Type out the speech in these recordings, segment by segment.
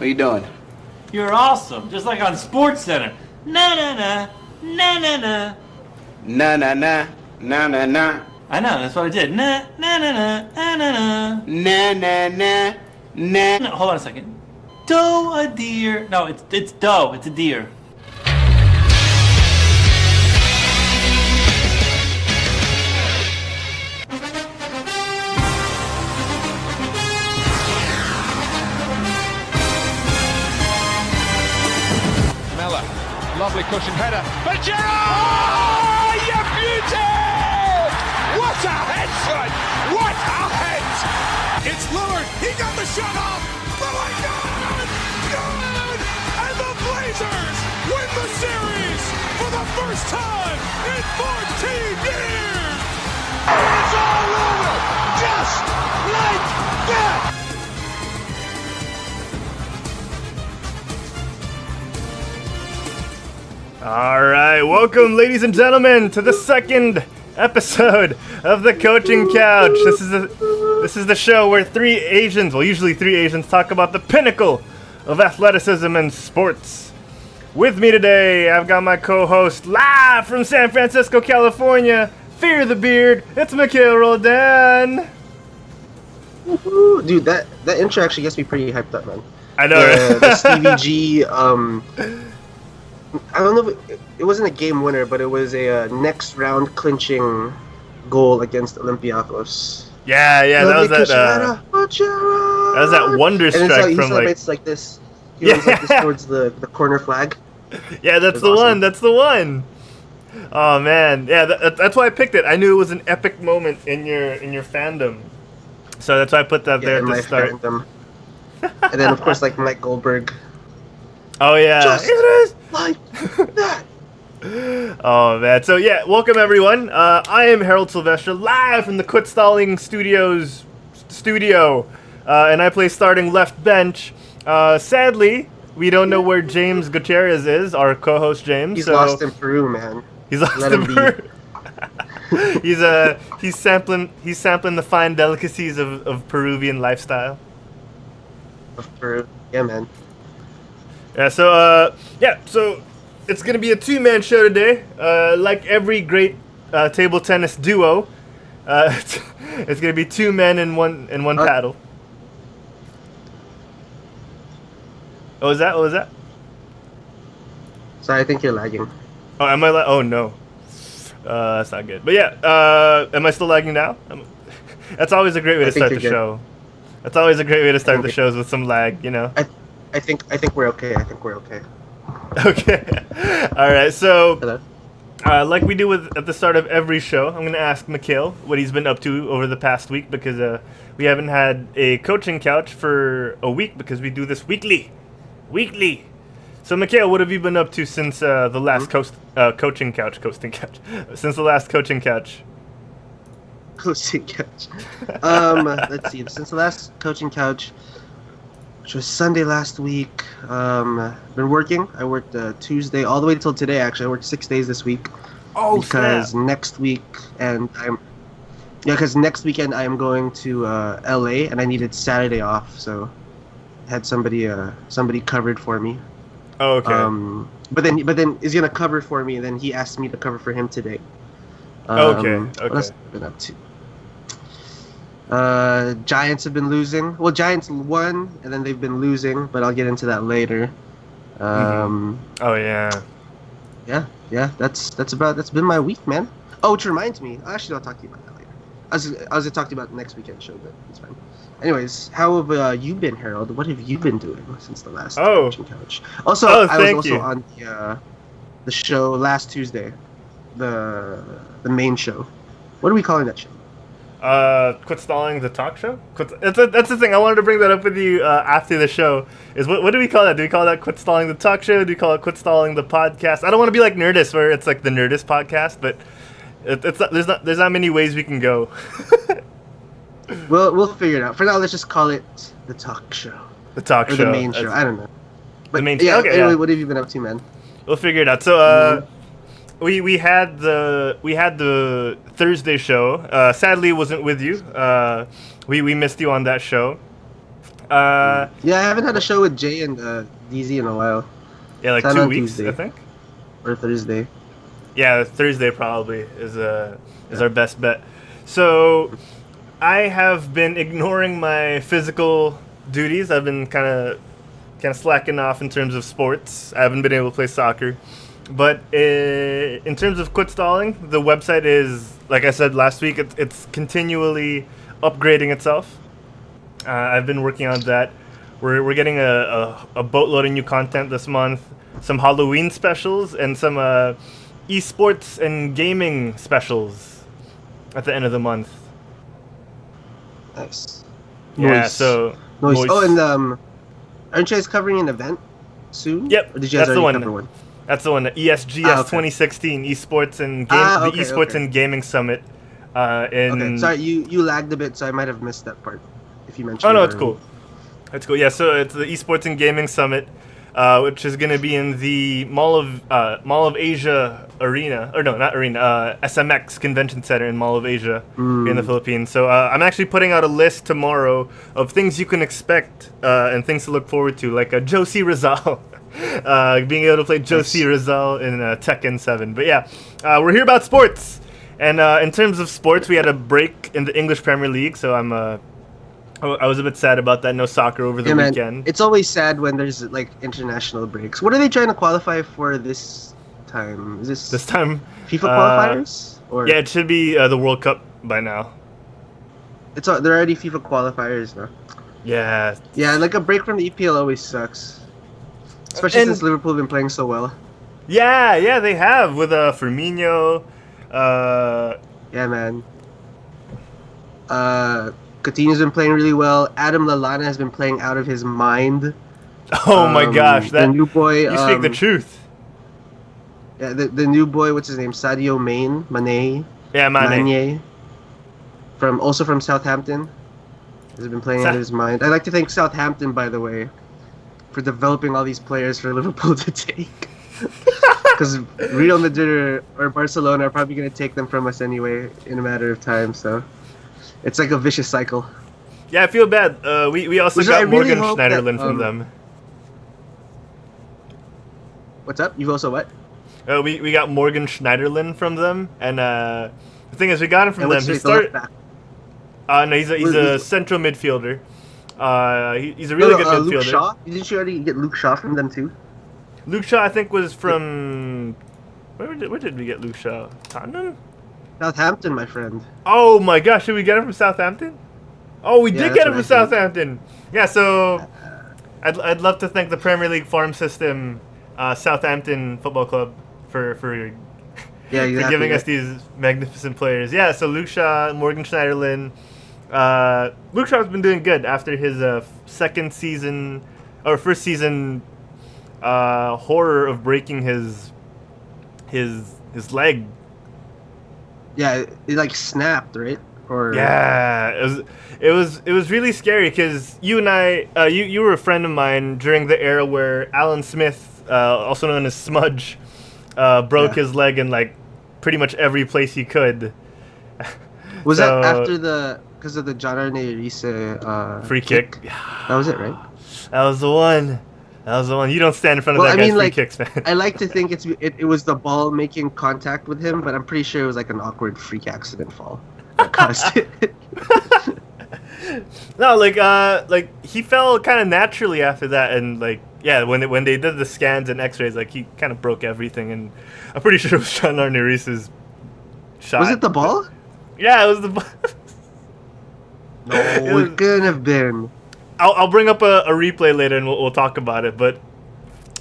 What are you doing? You're awesome, just like on Sports Center. Na na na, na na na. Na na na, na na na. I know, that's what I did. Na na na na, na na na. Na na na, na. No, hold on a second. Doe a deer. No, it's doe. It's a deer. Lovely cushion header. Gutierrez! Oh, you beauty! What a head, son! What a head! It's Lillard. He got the shot off. Oh my God! Good! And the Blazers win the series for the first time in 14 years! It's all over! Just like that! All right, welcome, ladies and gentlemen, to the second episode of the Coaching Couch. This is the show where usually three Asians, talk about the pinnacle of athleticism and sports. With me today, I've got my co-host live from San Francisco, California. Fear the beard. It's Mikhail Roldan. Woo-hoo. Dude, that intro actually gets me pretty hyped up, man. I know, right? The Stevie G. I don't know if it wasn't a game winner, but it was a next round clinching goal against Olympiacos. Yeah, that was that wonder strike and he from celebrates like this. He runs like this towards the corner flag. Yeah, that's the awesome one. That's the one. Oh man, yeah, that's why I picked it. I knew it was an epic moment in your fandom, so that's why I put that there to start. Fandom. And then of course like Mike Goldberg. Oh yeah, Just it is like that. Oh man, so yeah, welcome everyone. I am Herald Silvestre, live from the Quit Stalling Studios studio, and I play starting left bench. Sadly, we don't know where James Gutierrez is, our co-host James. He's lost in Peru, man. He's lost in Peru. he's sampling the fine delicacies of Peruvian lifestyle. Of Peru, yeah, man. Yeah, so it's gonna be a two-man show today. Like every great table tennis duo, it's gonna be two men and one paddle. What was that? Sorry, I think you're lagging. Oh, am I? Oh no, that's not good. But yeah, am I still lagging now? That's always a great way to start the show. That's always a great way to start the shows with some lag, you know. I think we're okay. Okay. All right. So, hello. like we do at the start of every show, I'm going to ask Mikhail what he's been up to over the past week because we haven't had a coaching couch for a week because we do this weekly. So, Mikhail, what have you been up to since the last coaching couch? Since the last coaching couch. Coaching couch. Let's see. Since the last coaching couch, which was Sunday last week, been working. I worked Tuesday all the way till today. Actually, I worked 6 days this week. Oh, because snap. next weekend I am going to LA and I needed Saturday off, so I had somebody covered for me. Oh, okay. But then he's gonna cover for me, and then he asked me to cover for him today. Okay. What else have I been up to? Giants have been losing. Well, Giants won, and then they've been losing, but I'll get into that later. Oh yeah. Yeah. That's been my week, man. Oh, which reminds me. Actually, I'll talk to you about that later. I was gonna talk to you about the next weekend show, but it's fine. Anyways, how have you been, Harold? What have you been doing since the last coaching couch? Also, I was also on the show last Tuesday, the main show. What are we calling that show? Quit Stalling the Talk Show? That's the thing. I wanted to bring that up with you after the show. Is what do we call that? Do we call that Quit Stalling the Talk Show? Do we call it Quit Stalling the Podcast? I don't want to be like Nerdist, where it's like the Nerdist podcast, but there's not many ways we can go. We'll figure it out. For now, let's just call it the Talk Show. The Talk Show. Or the main show. I don't know. But the main show. Okay, anyway, what have you been up to, man? We'll figure it out. So, we had the Thursday show. Sadly, it wasn't with you. We missed you on that show. Yeah, I haven't had a show with Jay and DZ in a while. Yeah, like Sign 2 on weeks, Tuesday. I think. Or Thursday. Yeah, Thursday probably is our best bet. So, I have been ignoring my physical duties. I've been kind of slacking off in terms of sports. I haven't been able to play soccer. But in terms of quit stalling, the website is, like I said last week, it's continually upgrading itself. I've been working on that. We're getting a boatload of new content this month, some Halloween specials, and some esports and gaming specials at the end of the month. Nice. Yeah, Nice. so... Nice. Nice. Oh, and aren't you guys covering an event soon? Yep, Or did you guys that's the already one. cover one? That's the one, the ESGS okay. 2016 Esports and okay, the Esports okay. and Gaming Summit. Okay, sorry, you lagged a bit, so I might have missed that part. If you mentioned. Oh no, it it's already. cool. It's cool. Yeah, so it's the Esports and Gaming Summit, which is going to be in the Mall of Asia Arena, or no, not Arena, SMX Convention Center in Mall of Asia in the Philippines. So I'm actually putting out a list tomorrow of things you can expect and things to look forward to, like Josie Rizal. Being able to play Josie Rizal in Tekken 7. But yeah, we're here about sports. And in terms of sports, we had a break in the English Premier League, so I was a bit sad about that. No soccer over the Man, weekend. it's always sad when there's like international breaks. What are they trying to qualify for this time? Is This time, FIFA qualifiers? Or yeah, it should be the World Cup by now. they're already FIFA qualifiers now. Yeah. Yeah, like a break from the EPL always sucks. Especially And- since Liverpool have been playing so well. Yeah, they have with Firmino. Yeah, man. Coutinho's been playing really well. Adam Lallana has been playing out of his mind. Oh my gosh, the new boy. you speak the truth. Yeah, the new boy. What's his name? Sadio Mane. Yeah, Mane. Mane. Also from Southampton. Has been playing out of his mind. I'd like to thank Southampton, by the way, for developing all these players for Liverpool to take. Because Real Madrid or Barcelona are probably going to take them from us anyway in a matter of time. So it's like a vicious cycle. Yeah, I feel bad. We also Which I got really Morgan hope that, Schneiderlin from them. What's up? You've also what? We got Morgan Schneiderlin from them, and the thing is, we got him from And them. what's He the left started. back? No, he's a central midfielder. He's a really good midfielder. Luke Shaw? Didn't you already get Luke Shaw from them too? Luke Shaw, I think, was from. Where did we get Luke Shaw? Tottenham? Southampton, my friend. Oh my gosh, did we get him from Southampton? Oh, we Yeah, did get him that's from what I think. Southampton. Yeah, so I'd love to thank the Premier League farm system, Southampton Football Club, for Yeah, exactly. for giving us these magnificent players. Yeah, so Luke Shaw, Morgan Schneiderlin. Luke Shaw's been doing good after his first season horror of breaking his leg. Yeah, it like snapped, right? Or Yeah, it was really scary because you and I, you were a friend of mine during the era where Alan Smith, also known as Smudge, broke his leg in like pretty much every place he could. Was So- that after because of the John Reese Free kick. That was it, right? That was the one. You don't stand in front of Well, that I guy's mean, free like, kicks, man. I like to think it was the ball making contact with him, but I'm pretty sure it was like an awkward freak accident fall that caused it. No, like he fell kind of naturally after that, and like yeah, when they did the scans and X-rays, like he kind of broke everything, and I'm pretty sure it was Sean Arneris's shot. Was it the ball? Yeah, it was the ball. No, was- it couldn't have been. I'll bring up a replay later and we'll talk about it. But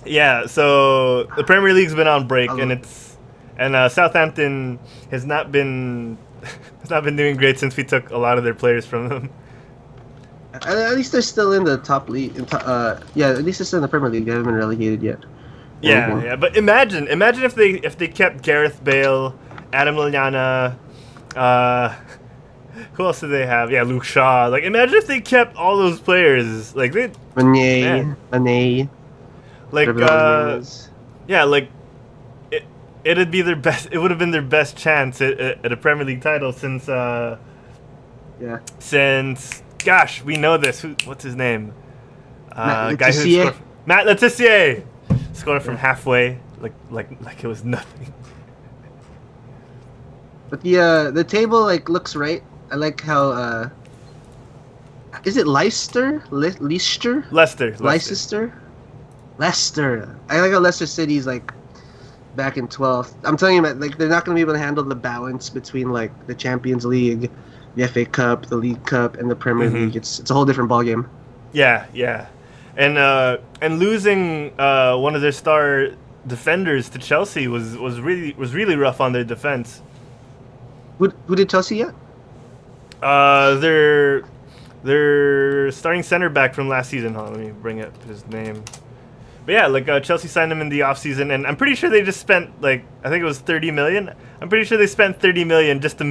yeah, so the Premier League's been on break and Southampton has not been doing great since we took a lot of their players from them. At least they're still in the top league. Yeah, at least they're still in the Premier League. They haven't been relegated yet. Yeah. But imagine if they kept Gareth Bale, Adam Lallana, who else did they have? Yeah, Luke Shaw. Like, imagine if they kept all those players. Like they, Mane. like whatever his name is. yeah, like it'd be their best. It would have been their best chance at a Premier League title since Yeah. gosh, we know this. What's his name? Matt Guy who Letizia. scored, Matt Letizia scored from halfway, like it was nothing. But the table like looks right. I like how is it Leicester? Leicester? Leicester. Leicester. I like how Leicester City's like back in 12th. I'm telling you, man, like they're not going to be able to handle the balance between like the Champions League, the FA Cup, the League Cup, and the Premier League. It's a whole different ballgame. Yeah. And losing one of their star defenders to Chelsea was really rough on their defense. Who did Chelsea get? Their starting center back from last season. Hold on, let me bring up his name. But yeah, like Chelsea signed him in the offseason, and I'm pretty sure they just spent like I think it was 30 million. I'm pretty sure they spent 30 million just to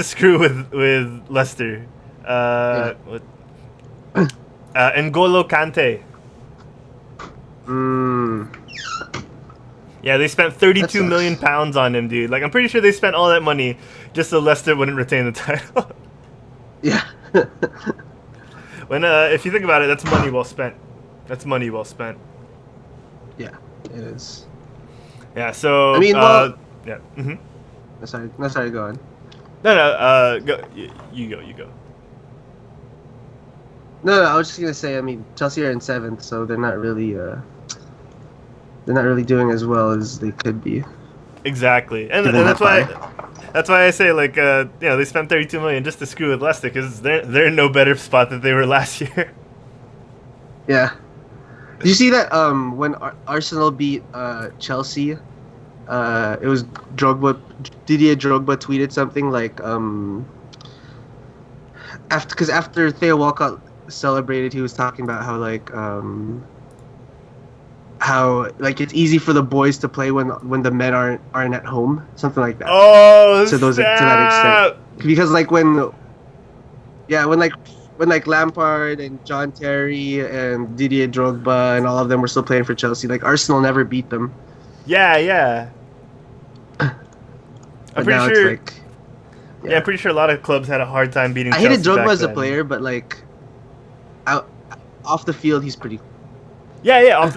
screw with Leicester. N'Golo Kante. Yeah, they spent 32 million pounds on him, dude. Like I'm pretty sure they spent all that money just so Leicester wouldn't retain the title. Yeah. When if you think about it, that's money well spent. Yeah, it is. Yeah. So I mean, well, yeah. Sorry, go on. No. Go. You go. No, I was just gonna say. I mean, Chelsea are in 7th, so they're not really doing as well as they could be. Exactly, and that's why I say like they spent 32 million just to screw with Leicester because they're in no better spot than they were last year. Yeah. Did you see that when Arsenal beat Chelsea, it was Didier Drogba tweeted something like after Theo Walcott celebrated, he was talking about how it's easy for the boys to play when the men aren't at home, something like that. Oh, to that extent, because like when Lampard and John Terry and Didier Drogba and all of them were still playing for Chelsea, like Arsenal never beat them. Yeah. I'm pretty sure. It's like, I'm pretty sure a lot of clubs had a hard time beating. I Chelsea hated Drogba back as a then. player, but like off the field, he's pretty. Yeah.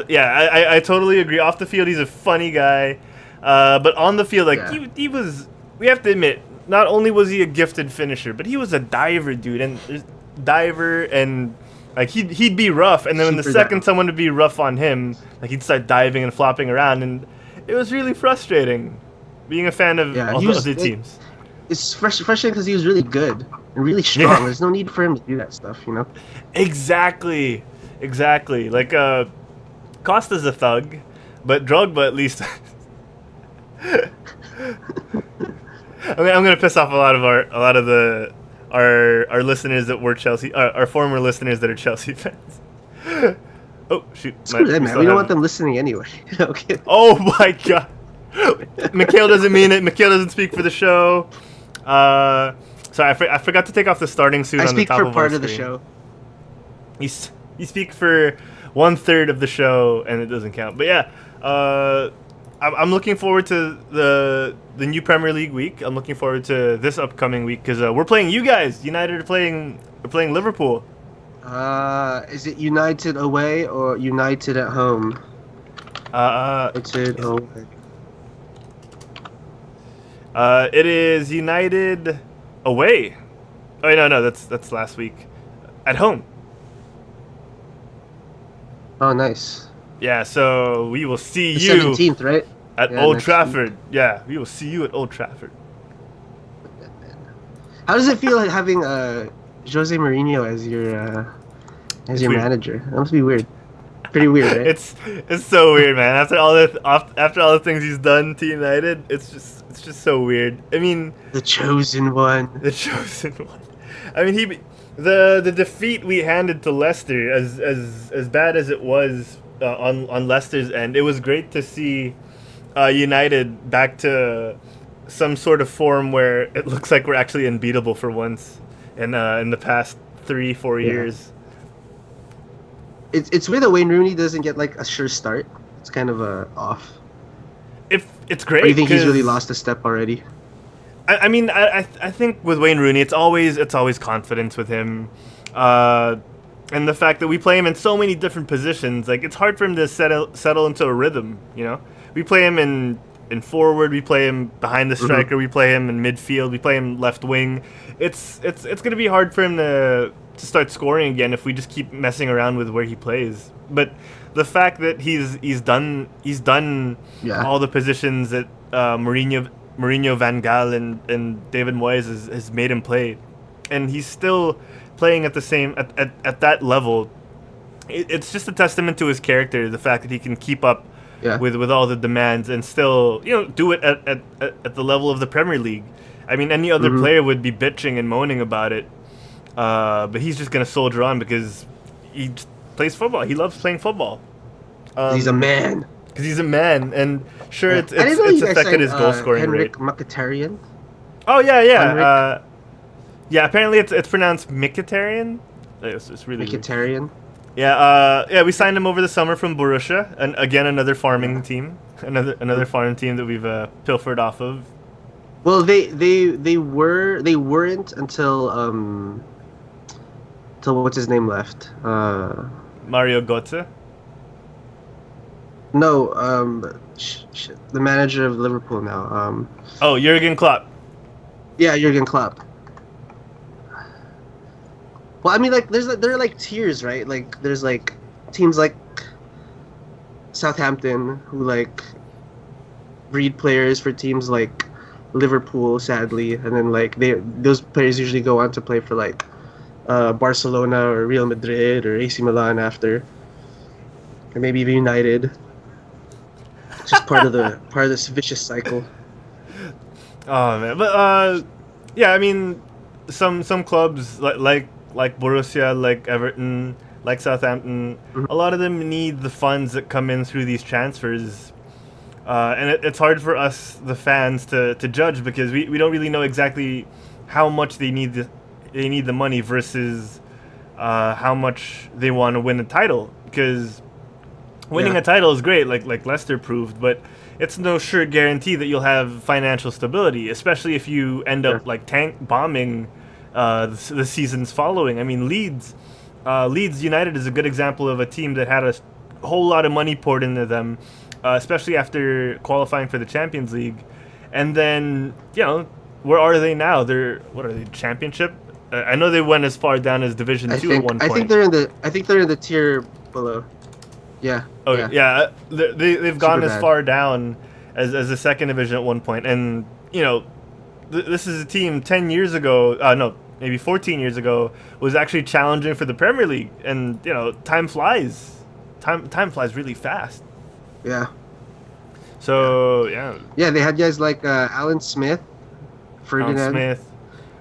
I totally agree. Off the field, he's a funny guy, but on the field, like he was. We have to admit, not only was he a gifted finisher, but he was a diver, dude, and like he'd be rough, and then when the second someone would be rough on him, like he'd start diving and flopping around, and it was really frustrating being a fan of all the other teams. It's frustrating because he was really good and really strong. Yeah. There's no need for him to do that stuff, you know? Exactly. Like Costa's a thug, but Drogba at least. I'm gonna piss off a lot of our listeners that were Chelsea, our former listeners that are Chelsea fans. Oh shoot! Screw them, man. We don't want them listening anyway. Okay. Oh my god! Mikhail doesn't mean it. Mikhail doesn't speak for the show. Sorry, I forgot to take off the starting suit on the top of our screen. I speak for part of the show. You speak for 1/3 of the show, and it doesn't count. But yeah, I'm looking forward to the new Premier League week. I'm looking forward to this upcoming week because we're playing you guys. United are playing Liverpool. Is it United away or United at home? United away. It is United away. Oh no, that's last week. At home. Oh, nice. Yeah, so we will see the you 17th, right? At Old Trafford. Week. Yeah, we will see you at Old Trafford. How does it feel like having Jose Mourinho as your manager? That must be weird. Pretty weird, right? It's so weird, man. After all the things he's done to United, it's just so weird. I mean, the chosen one. I mean, the defeat we handed to Leicester, as bad as it was on Leicester's end, it was great to see United back to some sort of form where it looks like we're actually unbeatable for once in the past 3-4 years. It's weird that Wayne Rooney doesn't get like a sure start. It's kind of off. It's great. Or do you think he's really lost a step already? I mean, I think with Wayne Rooney, it's always confidence with him, and the fact that we play him in so many different positions. Like, it's hard for him to settle into a rhythm. You know, we play him in forward, we play him behind the striker, we play him in midfield, we play him left wing. It's gonna be hard for him to start scoring again if we just keep messing around with where he plays. But the fact that he's done all the positions that Mourinho, Van Gaal, and David Moyes has made him play, and he's still playing at the same at that level. It's just a testament to his character, the fact that he can keep up with all the demands and still do it at the level of the Premier League. I mean, any other player would be bitching and moaning about it, but he's just gonna soldier on because he just plays football. He loves playing football. He's a man. Because he's a man, and sure, I it's didn't know you guys affected signed, his goal scoring Henrik rate. Mkhitaryan. Oh yeah. Yeah, apparently it's pronounced Mkhitaryan. It's really weird. Mkhitaryan. Yeah, we signed him over the summer from Borussia, and again another farming team, another farming team that we've pilfered off of. Well, they weren't until what's his name left. Mario Götze. No, the manager of Liverpool now. Oh, Jurgen Klopp. Yeah, Jurgen Klopp. Well, I mean, like, there are like tiers, right? Like, there's like teams like Southampton who like breed players for teams like Liverpool, sadly, and then like those players usually go on to play for like Barcelona or Real Madrid or AC Milan after, or maybe even United. It's just part of this vicious cycle. Oh man, but yeah, I mean, some clubs like Borussia, like Everton, like Southampton, a lot of them need the funds that come in through these transfers, and it's hard for us, the fans, to judge because we don't really know exactly how much they need the money versus how much they want to win the title, because winning a title is great, like Leicester proved, but it's no sure guarantee that you'll have financial stability, especially if you end up like tank bombing the seasons following. I mean, Leeds United is a good example of a team that had a whole lot of money poured into them, especially after qualifying for the Champions League, and then where are they now? What are they, Championship? I know they went as far down as Division 2 at one point. I think they're in the tier below. Yeah. Oh yeah. They've gone Super as bad. far down as the second division at one point, and this is a team 10 years ago. No, maybe 14 years ago was actually challenging for the Premier League, and time flies. Time flies really fast. Yeah. So yeah. Yeah, they had guys like Alan Smith, Ferdinand. Alan Smith,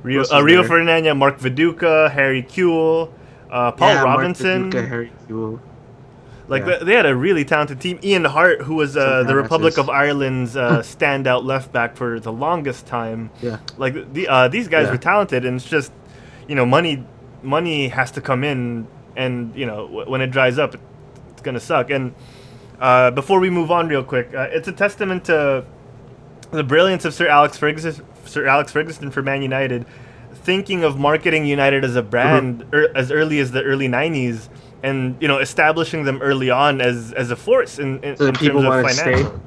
Rio Who else was there? Ferdinand, Mark Viduka, Harry Kewell, Paul Robinson. Mark Viduka, Harry Kewell. They had a really talented team. Ian Hart, who was the Republic badasses. of Ireland's standout left back for the longest time. Yeah. Like these guys were talented, and it's just money has to come in, and when it dries up, it's gonna suck. And before we move on, real quick, it's a testament to the brilliance of Sir Alex Ferguson for Man United, thinking of marketing United as a brand as early as the early '90s. And establishing them early on as a force in So the terms people of want to finance. stay.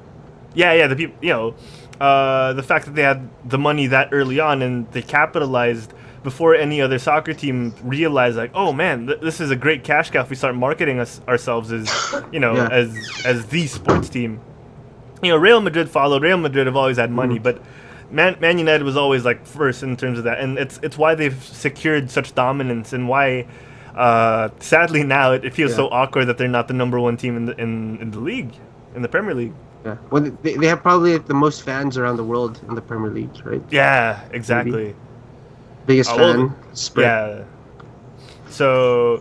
Yeah, the people. The fact that they had the money that early on and they capitalized before any other soccer team realized, like, oh man, this is a great cash cow if we start marketing ourselves as as the sports team. Real Madrid followed. Real Madrid have always had money, but Man United was always like first in terms of that, and it's why they've secured such dominance, and why. Sadly now it feels so awkward that they're not the number one team in the league, in the Premier League. Yeah. Well, they have probably like, the most fans around the world in the Premier League, right? Yeah, exactly. Maybe. Biggest fan spread. Yeah. So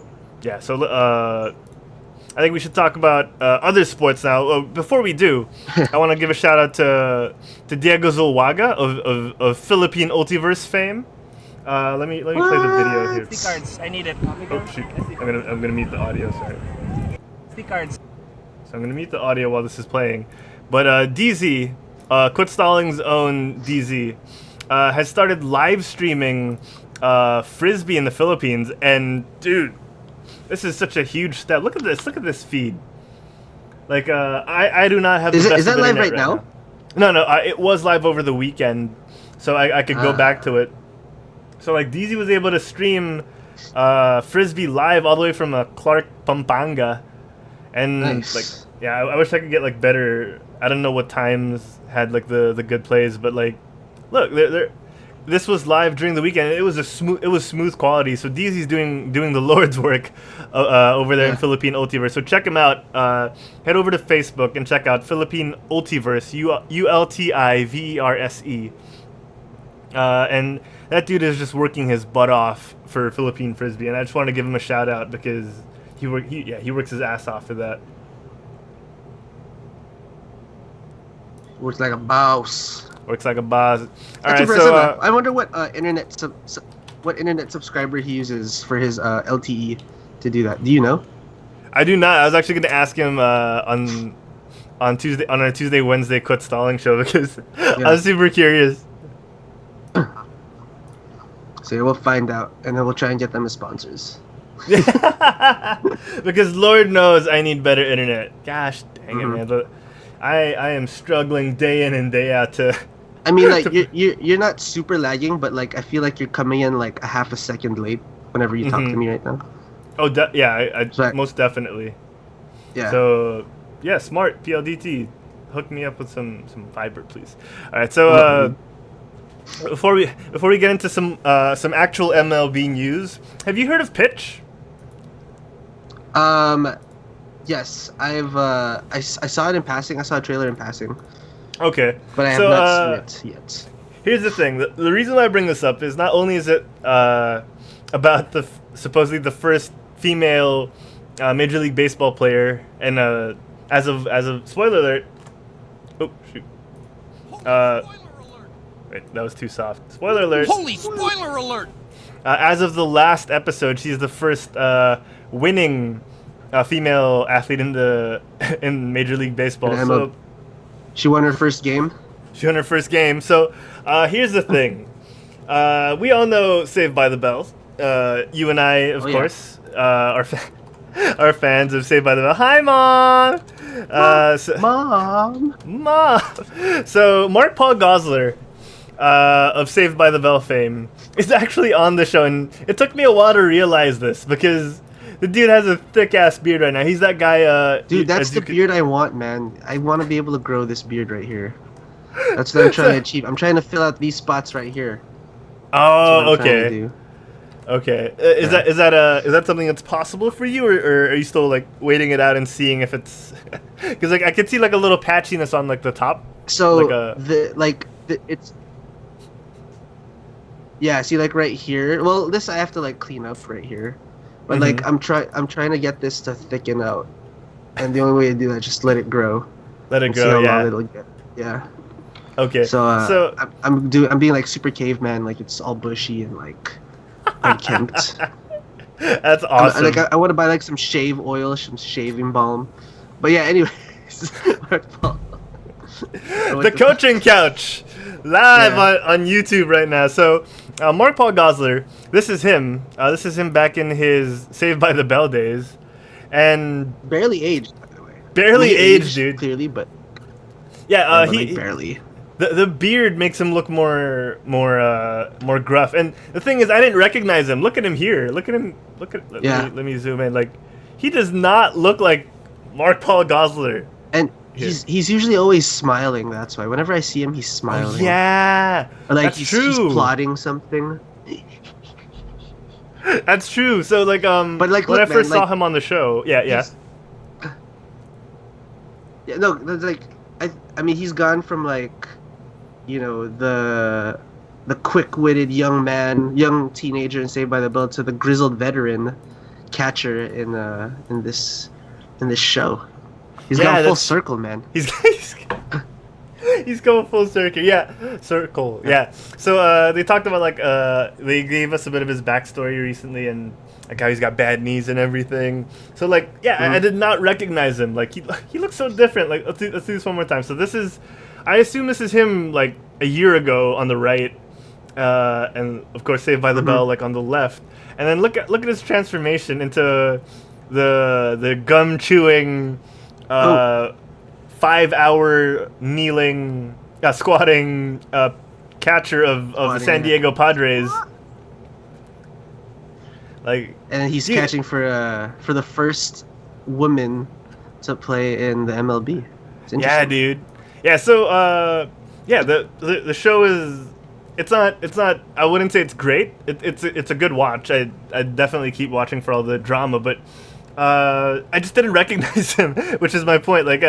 I think we should talk about other sports now. Before we do, I want to give a shout out to Diego Zuluaga of Philippine Ultiverse fame. Let me play the video here. SD cards, I need it. Oh shoot! I'm gonna mute the audio. Sorry. SD cards. So I'm gonna mute the audio while this is playing. But DZ, Quit Stalling's own DZ, has started live streaming frisbee in the Philippines, and dude, this is such a huge step. Look at this. Look at this feed. Like, I do not have. Is that live right now? No. It was live over the weekend, so I could go back to it. So like, DZ was able to stream frisbee live all the way from Clark, Pampanga, and nice. like, yeah, I wish I could get like better. I don't know what times had like the good plays, but like, look, this was live during the weekend. It was smooth quality. So DZ's doing the Lord's work over there in Philippine Ultiverse. So check him out. Head over to Facebook and check out Philippine Ultiverse, ULTIVERSE. And that dude is just working his butt off for Philippine Frisbee, and I just want to give him a shout out because he works his ass off for that. Works like a boss. Works like a boss. All That's right, impressive. so I wonder what internet subscriber he uses for his LTE to do that. Do you know? I do not. I was actually going to ask him on our Tuesday Wednesday quit stalling show because I was super curious. So we'll find out, and then we'll try and get them as sponsors. Because Lord knows I need better internet. Gosh dang it, man! But I am struggling day in and day out to. I mean, like you're not super lagging, but like I feel like you're coming in like a half a second late whenever you talk to me right now. Oh, I most definitely. Yeah. So yeah, smart PLDT, hook me up with some fiber, please. All right, so before we get into some actual MLB news, have you heard of Pitch? Yes, I saw it in passing. I saw a trailer in passing. Okay. But I have not seen it yet. Here's the thing. The reason why I bring this up is not only is it about supposedly the first female Major League Baseball player, and as of spoiler alert. Oh shoot. Wait, that was too soft. Spoiler alert. Holy spoiler alert! As of the last episode, she's the first winning female athlete in Major League Baseball. So she won her first game. So here's the thing. We all know Saved by the Bell. You and I, of course, are fans of Saved by the Bell. Hi, Mom! Mom! So Mark Paul Gosselaar of Saved by the Bell fame is actually on the show, and it took me a while to realize this because the dude has a thick-ass beard right now. He's that guy... Dude, that's the beard I want, man. I want to be able to grow this beard right here. That's what I'm trying to achieve. I'm trying to fill out these spots right here. Oh, okay. Okay. Is that something that's possible for you, or are you still like waiting it out and seeing if it's? Because like I could see like a little patchiness on like the top. So it's. Yeah, see like right here. Well, this I have to like clean up right here, but like I'm trying to get this to thicken out, and the only way to do that is just let it grow. Let it grow. grow. See how Yeah. long it'll get. Yeah. Okay. So I'm being like super caveman, like it's all bushy and like unkempt. That's awesome. I want to buy like some shave oil, some shaving balm. But yeah, anyways. The coaching couch live on YouTube right now. So Mark Paul Gosselaar, this is him. This is him back in his Saved by the Bell days, and barely aged, by the way. Barely aged, dude. Clearly, but yeah, he barely. The beard makes him look more gruff, and the thing is, I didn't recognize him. Look at him here. Let me zoom in. Like, he does not look like Mark Paul Gosselaar. And he's usually always smiling. That's why whenever I see him, he's smiling. Oh, yeah, or like that's true. He's plotting something. That's true. So like but like when look, I first man, saw him on the show, yeah. Yeah, no, that's like I mean he's gone from like, you know, the quick-witted young teenager in Saved by the Bell to the grizzled veteran catcher in this show. He's gone full circle, man. He's going full circle. Yeah, circle. Yeah. So they talked about like they gave us a bit of his backstory recently, and like how he's got bad knees and everything. So like I did not recognize him. Like he looks so different. Like let's do this one more time. So I assume this is him like a year ago on the right, and of course Saved by the Bell like on the left. And then look at his transformation into the gum chewing, 5-hour kneeling, squatting catcher of the San Diego Padres. Like, and he's catching for the first woman to play in the MLB. Yeah, dude. Yeah, so the show is it's not I wouldn't say it's great. It's a good watch. I definitely keep watching for all the drama, but I just didn't recognize him, which is my point. Like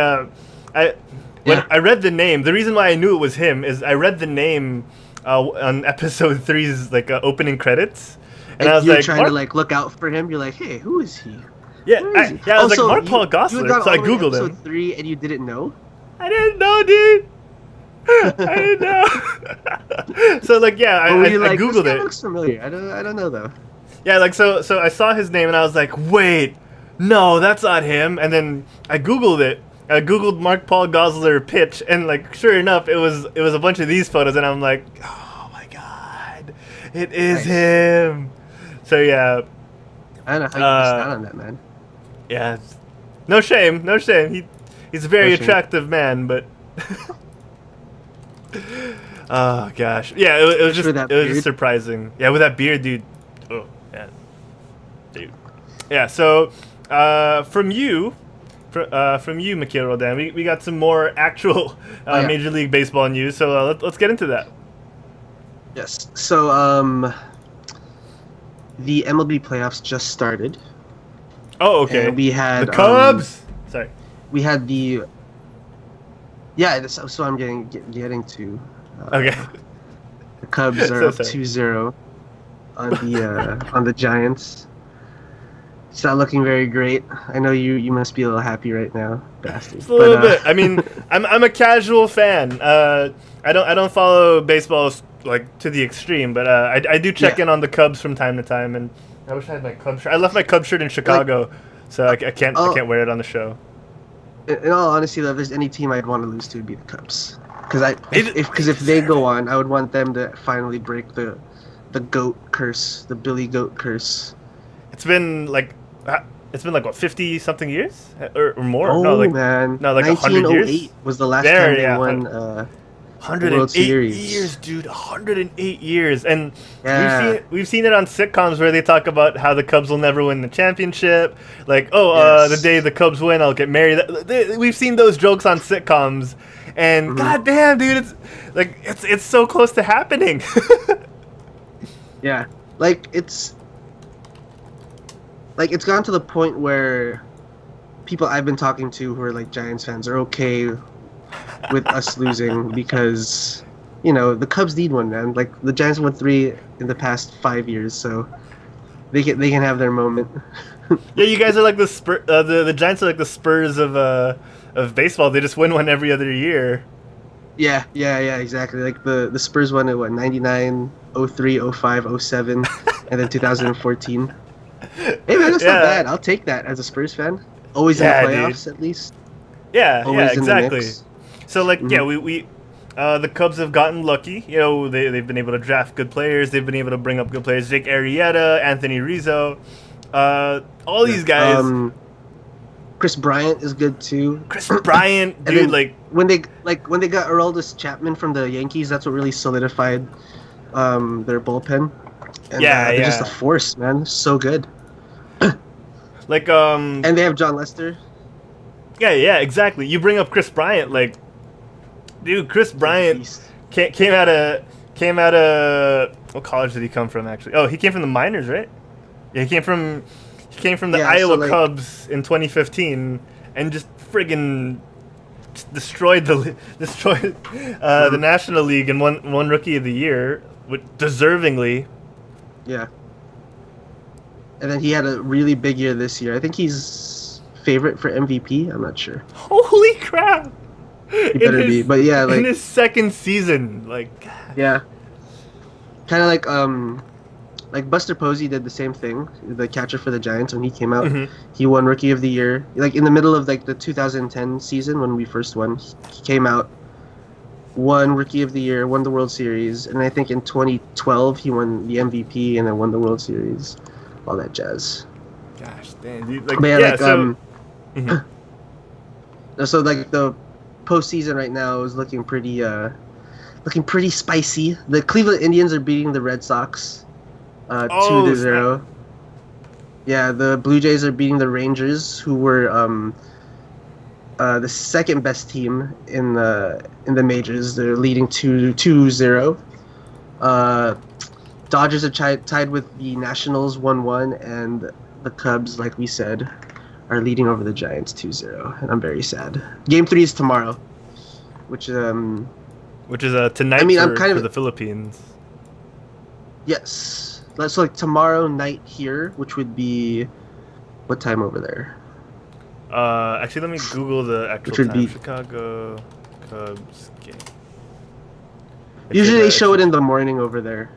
when I read the name, the reason why I knew it was him is I read the name on episode 3's like opening credits. And I was you're like, trying to like look out for him. You're like, hey, who is he? Yeah, I was like, Mark Paul Gosselaar, so I googled him. Episode 3, and you didn't know? I didn't know, dude. I didn't know. So like, yeah, I googled this guy it. Looks familiar. I don't know though. Yeah, like so I saw his name and I was like, wait, no, that's not him. And then I googled it. I googled Mark Paul Gosselaar pitch, and like, sure enough, it was a bunch of these photos, and I'm like, oh my god, it is him. So yeah. I don't know how you missed out on that, man. Yeah, no shame. He's a very attractive man, but oh gosh, yeah, it was just surprising. Yeah, with that beard, dude. Oh yeah, dude. Yeah, so from you, Mikhail Roldan, we got some more actual Major League Baseball news. So let's get into that. Yes. So the MLB playoffs just started. Oh, okay. And we had the Cubs. Sorry. We had the. Yeah, that's what I'm getting to. Okay. The Cubs are up 2-0 on the Giants. It's not looking very great. I know you must be a little happy right now, bastard. Just a little bit. I mean, I'm a casual fan. I don't follow baseball like to the extreme, but I do check in on the Cubs from time to time, and I wish I had my Cubs shirt. I left my Cubs shirt in Chicago, so I can't wear it on the show. In all honesty, though, if there's any team I'd want to lose to, it'd be the Cubs. Because if they go on, I would want them to finally break the goat curse, the Billy Goat curse. It's been like what, 50 something years or more? Oh, no, like 100 years was the last time they won. 108 years, dude. 108 years, and we've seen it on sitcoms where they talk about how the Cubs will never win the championship. Like, the day the Cubs win, I'll get married. We've seen those jokes on sitcoms, and goddamn, dude, it's so close to happening. Yeah, it's gone to the point where people I've been talking to who are like Giants fans are okay with us losing because, the Cubs need one, man. Like, the Giants won 3 in the past 5 years, so they can have their moment. Yeah, you guys are like the Giants are like the Spurs of baseball. They just win one every other year. Yeah, exactly. Like the Spurs won it 99, 03, 05, 07, and then 2014. Hey man, that's not bad. I'll take that as a Spurs fan. Always in the playoffs, dude. At least. Yeah, always exactly. So we the Cubs have gotten lucky. They've been able to draft good players. They've been able to bring up good players. Jake Arrieta, Anthony Rizzo, all these guys. Chris Bryant is good too. Chris Bryant, dude, when they got Aroldis Chapman from the Yankees, that's what really solidified their bullpen. And, they're just a force, man. So good. And they have John Lester. Yeah, exactly. You bring up Chris Bryant, dude. Chris Bryant came out of what college did he come from? Actually, he came from the minors, right? Yeah, he came from the Iowa Cubs in 2015, and just friggin' destroyed the National League and won Rookie of the Year, deservingly. Yeah. And then he had a really big year this year. I think he's favorite for MVP. I'm not sure. Holy crap! He better be. But yeah, in his second season, yeah. Kind of like Buster Posey did the same thing. The catcher for the Giants when he came out, he won Rookie of the Year. Like in the middle of the 2010 season when we first won, he came out won Rookie of the Year, won the World Series, and I think in 2012 he won the MVP and then won the World Series, all that jazz. Gosh, damn, dude. Like, But yeah, yeah, like so, so like the postseason right now is looking pretty spicy. The Cleveland Indians are beating the Red Sox 2-0. Yeah, the Blue Jays are beating the Rangers, who were the second best team in the majors. They're leading 2-0. Dodgers are tied with the Nationals 1-1, and the Cubs, like we said, are leading over the Giants 2-0, and I'm very sad. Game 3 is tomorrow, which is tonight. I mean, I'm for the Philippines. Yes. So like tomorrow night here, which would be what time over there? Actually, let me Google the actual Which would time. be Chicago Cubs game. Usually they show it in the morning over there.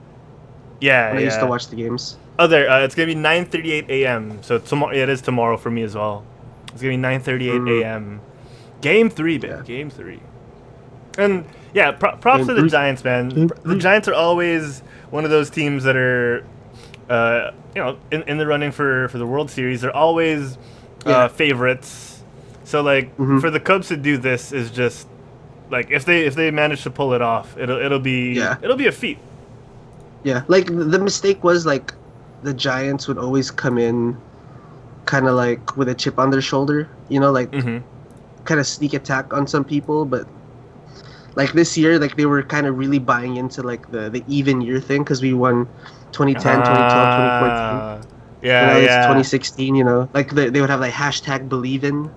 Yeah, when I used to watch the games. Oh, there. It's gonna be 9:38 a.m. So tomorrow. Yeah, it is tomorrow for me as well. It's gonna be 9:38 a.m. Game 3, man. Yeah. Game 3. And yeah, props to the Giants, man. The Giants are always one of those teams that are, in the running for the World Series. They're always favorites. So like for the Cubs to do this is just like if they manage to pull it off, it'll be a feat. Yeah, like the mistake was like the Giants would always come in kind of like with a chip on their shoulder, like kind of sneak attack on some people, but like this year, like they were kind of really buying into like the even year thing because we won 2010, 2012, 2014. Yeah, It's 2016, like they would have like hashtag believe in,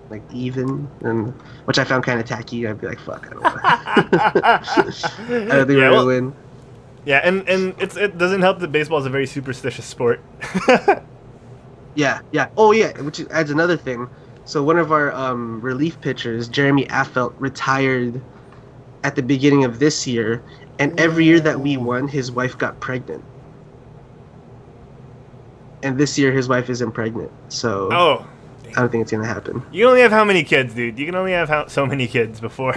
like even, and which I found kind of tacky. I'd be like, fuck, I don't know. I don't think we're gonna win. Yeah, and it doesn't help that baseball is a very superstitious sport. Yeah. Oh yeah, which adds another thing. So one of our relief pitchers, Jeremy Affeldt, retired at the beginning of this year, and every year that we won, his wife got pregnant. And this year, his wife isn't pregnant, so I don't think it's gonna happen. You only have how many kids, dude? You can only have so many kids before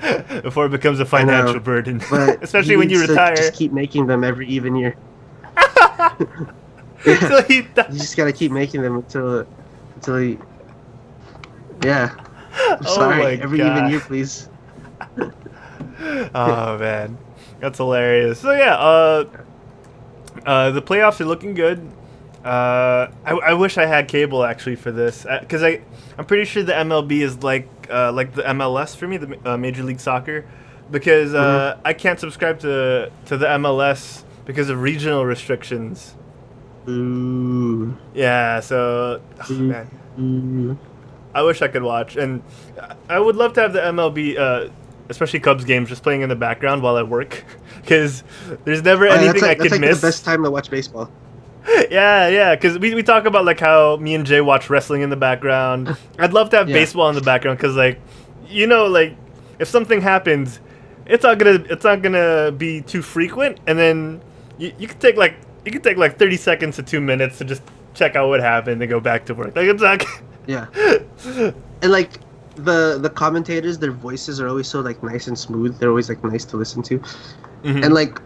it becomes a financial burden, especially when you retire. Just keep making them every even year. You just gotta keep making them until he. Yeah. I'm sorry. Every even year, please. Oh man, that's hilarious. So yeah, the playoffs are looking good. I wish I had cable actually for this because I'm pretty sure the MLB is like the MLS for me, the Major League Soccer, because I can't subscribe to the MLS because of regional restrictions. Ooh. Yeah, so man, I wish I could watch, and I would love to have the MLB, especially Cubs games, just playing in the background while I work, because there's never anything I could miss. That's the best time to watch baseball. Yeah, because we talk about like how me and Jay watch wrestling in the background. I'd love to have baseball in the background because like if something happens, it's not gonna be too frequent, and then you could take like 30 seconds to 2 minutes to just check out what happened and go back to work. Like it's not. Yeah, and like the commentators, their voices are always so like nice and smooth. They're always like nice to listen to, and like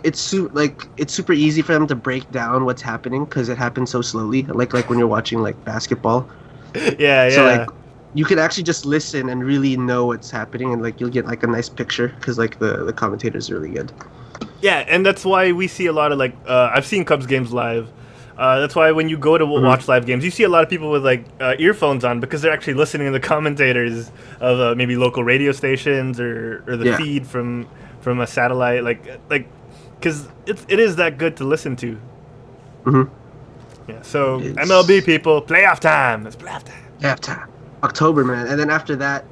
it's super easy for them to break down what's happening because it happens so slowly. Like when you're watching like basketball. Yeah. So like you can actually just listen and really know what's happening, and like you'll get like a nice picture because like the commentators are really good. Yeah, and that's why we see a lot of like I've seen Cubs games live. That's why when you go to watch live games, you see a lot of people with like earphones on because they're actually listening to the commentators of maybe local radio stations or the feed from a satellite, like because it is that good to listen to. Yeah. So MLB people, playoff time. It's playoff time. Playoff time. October, man, and then after that,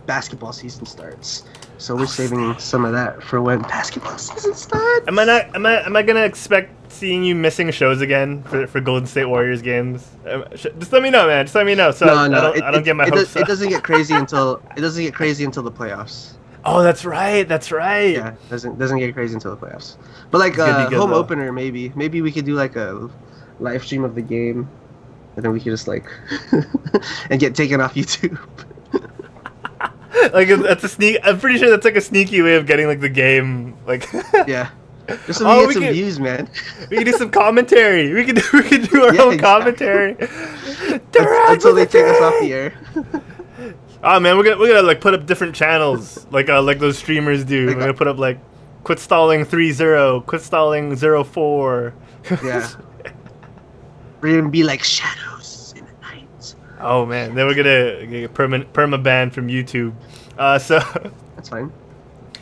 basketball season starts. So we're saving some of that for when basketball season starts. Am I gonna expect seeing you missing shows again for Golden State Warriors games? Just let me know, man. Just let me know. So no, I don't get my hopes up. It doesn't get crazy until the playoffs. Oh, that's right. Yeah, doesn't get crazy until the playoffs. But like home opener, maybe we could do like a live stream of the game, and then we could just like and get taken off YouTube. Like that's a sneak. I'm pretty sure that's like a sneaky way of getting like the game. Like Yeah. Just so we get some views, man. we can do some commentary. We can do our own commentary. Until they take us off the air. Oh man, we're gonna like put up different channels like those streamers do. We're gonna put up like quit stalling 3-0, quit stalling 0-4. Yeah. We're gonna be like shadows in the night. Oh man, then we're gonna get perma ban from YouTube. So That's fine.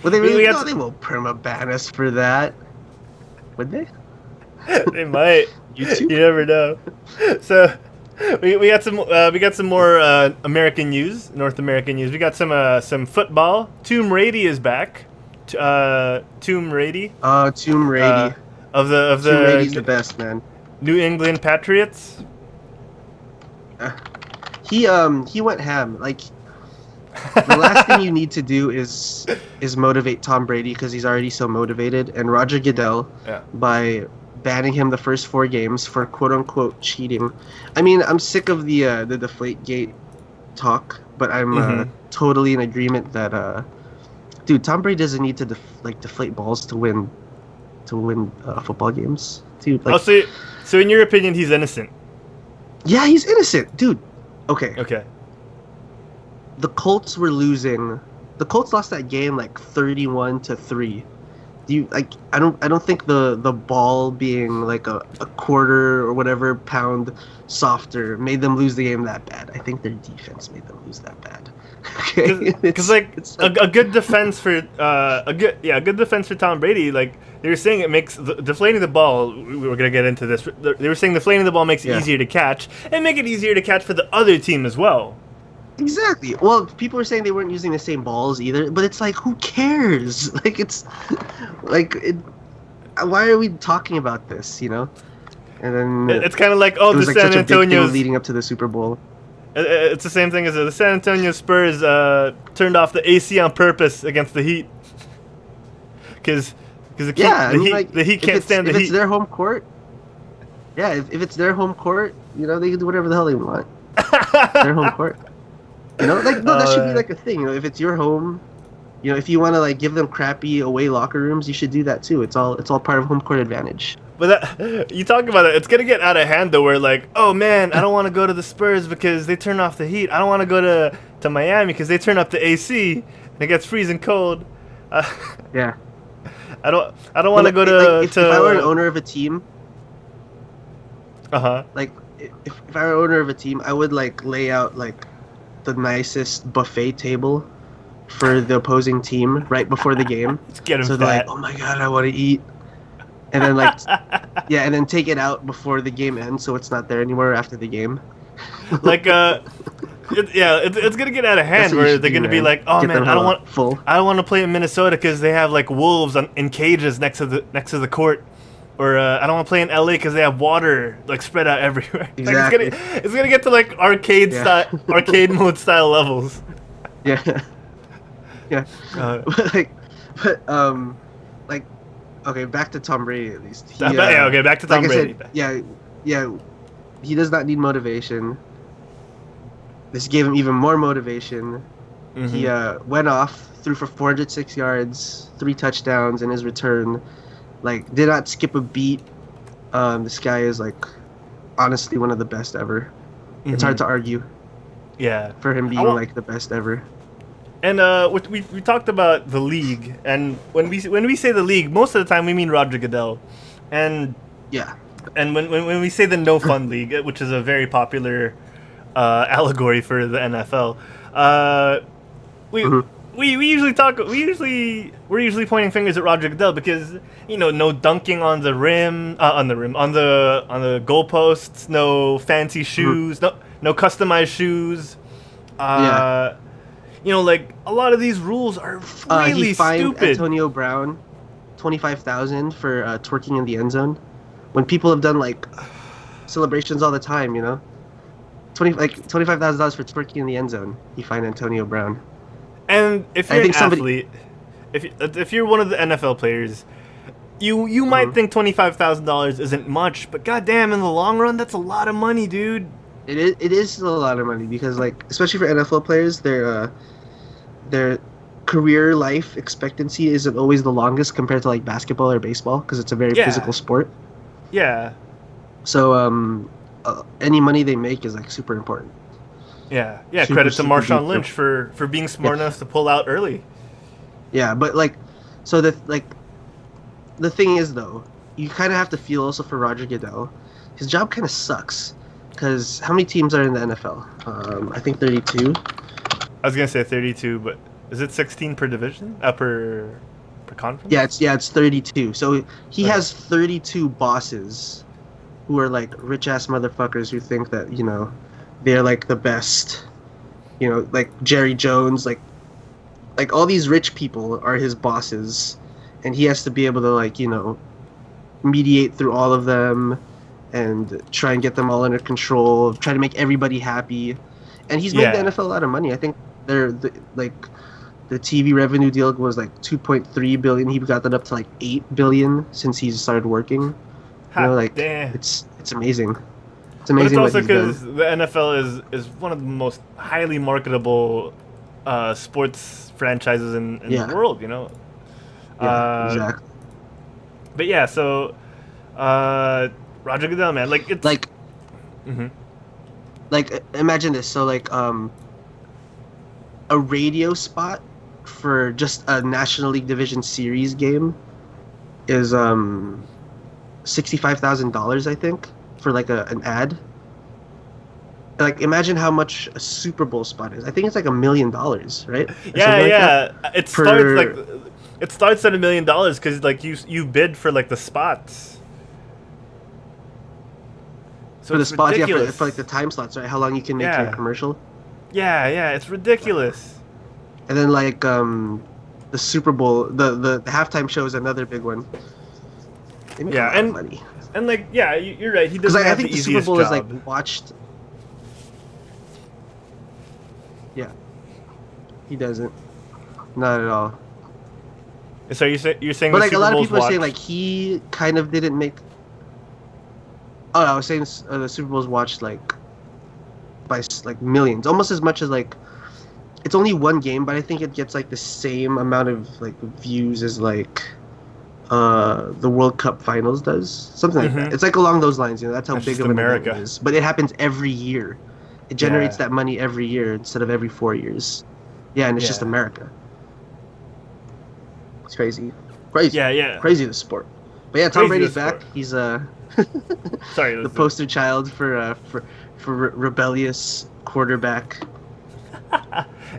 Well, they really they won't perma-ban us for that. Would they? they might. YouTube? You never know. So we got some more American news, North American news. We got some football. Tom Brady is back. Tom Brady. Tom Brady. Of the Tom Brady's the best, man. New England Patriots. He went ham. Like the last thing you need to do is motivate Tom Brady because he's already so motivated, and Roger Goodell by banning him the first 4 games for quote unquote cheating. I mean, I'm sick of the Deflategate talk, but I'm totally in agreement that dude, Tom Brady doesn't need to deflate balls to win football games, dude. Like, so in your opinion, he's innocent? Yeah, he's innocent, dude. Okay. The Colts were losing. The Colts lost that game like 31-3. I don't think the ball being like a quarter or whatever pound softer made them lose the game that bad. I think their defense made them lose that bad. Okay, because a good defense for good defense for Tom Brady. Like they were saying, it makes deflating the ball. We're gonna get into this. They were saying deflating the ball makes it easier to catch and make it easier to catch for the other team as well. Exactly. Well, people were saying they weren't using the same balls either, but it's like, who cares? Like it's like why are we talking about this? You know? And then it's kind of like the like San Antonio leading up to the Super Bowl. It's the same thing as the San Antonio Spurs turned off the AC on purpose against the Heat because the Heat can't stand the Heat. If it's their home court, if it's their home court, you know, they can do whatever the hell they want. Their home court, you know, like no, that should be like a thing. You know, if it's your home, you know, if you want to like give them crappy away locker rooms, you should do that too. It's all part of home court advantage. But you talk about it, it's gonna get out of hand though. Where like, oh man, I don't want to go to the Spurs because they turn off the heat. I don't want to go to Miami because they turn up the AC and it gets freezing cold. Yeah. I don't want to go to. Like, if I were an owner of a team. Like if I were an owner of a team, I would like lay out like the nicest buffet table for the opposing team right before the game. Get them so they're like, oh my god, I want to eat. And then like, and then take it out before the game ends, so it's not there anymore after the game. Like, it's gonna get out of hand where they're gonna be like, oh man, I don't want to play in Minnesota because they have like wolves in cages next to the court, or I don't want to play in LA because they have water like spread out everywhere. Exactly. Like, it's gonna get to like arcade mode style levels. Yeah. Yeah. Okay, back to Tom Brady at least. Back to Tom Brady. Yeah, he does not need motivation. This gave him even more motivation. Mm-hmm. He went off, threw for 406 yards, 3 touchdowns in his return. Like, did not skip a beat. This guy is like, honestly, one of the best ever. Mm-hmm. It's hard to argue. Yeah. For him being like the best ever. And we talked about the league, and when we say the league, most of the time we mean Roger Goodell, and and when we say the No Fun League, which is a very popular allegory for the NFL, we're usually pointing fingers at Roger Goodell because no dunking on the rim, on the goalposts, no fancy shoes, no customized shoes. Like a lot of these rules are really he fined stupid. Antonio Brown $25,000 for twerking in the end zone, when people have done like celebrations all the time. $25,000 for twerking in the end zone. He fined Antonio Brown. And if you're an athlete, if you're one of the NFL players, you might think $25,000 isn't much, but goddamn, in the long run, that's a lot of money, dude. It is still a lot of money because, like, especially for NFL players, their career life expectancy isn't always the longest compared to like basketball or baseball because it's a very physical sport. Yeah. So any money they make is like super important. Yeah. Super, Credit to super Marshawn deep. Lynch for being smart enough to pull out early. Yeah, but like, so the thing is though, you kind of have to feel also for Roger Goodell. His job kind of sucks because how many teams are in the NFL? I think 32. I was gonna say 32, but is it 16 per division? Per conference? Yeah, it's 32. So he has 32 bosses who are like rich ass motherfuckers who think that, you know, they're like the best. You know, like Jerry Jones, like all these rich people are his bosses, and he has to be able to like, you know, mediate through all of them and try and get them all under control, try to make everybody happy. And he's made the NFL a lot of money. I think the TV revenue deal was like 2.3 billion. He got that up to like 8 billion since he's started working. You know, like it's amazing. It's amazing. But it's also what he's because done. the NFL is one of the most highly marketable sports franchises in the world. You know. Yeah, exactly. But yeah, so Roger Goodell, man, like it's like. Mm-hmm. Like, imagine this. So, like, a radio spot for just a National League Division Series game is $65,000, I think, for like an ad. Like, imagine how much a Super Bowl spot is. I think it's like $1 million, right? Or yeah. It starts at $1 million because like you bid for like the spots. So for the spots, ridiculous. for like the time slots, right? How long you can make your commercial. Yeah, it's ridiculous. And then like the Super Bowl, the halftime show is another big one. They make a lot of money. And like you're right. He doesn't Because have I think the the easiest Super Bowl job. is like watched. Yeah. He doesn't. Not at all. So you're saying, but the like Super a lot of Bowl's people are saying, watched? like he kind of didn't make. Oh, I was saying the Super Bowl's watched like by like millions, almost as much as like. It's only one game, but I think it gets like the same amount of like views as like the World Cup Finals does, something like that. It's like along those lines, you know. That's how big of an event it is. But it happens every year. It generates that money every year instead of every 4 years. Yeah, and it's just America. It's crazy. Yeah. Crazy the sport. But yeah, Tom Brady's back. He's sorry, the poster child for rebellious quarterback.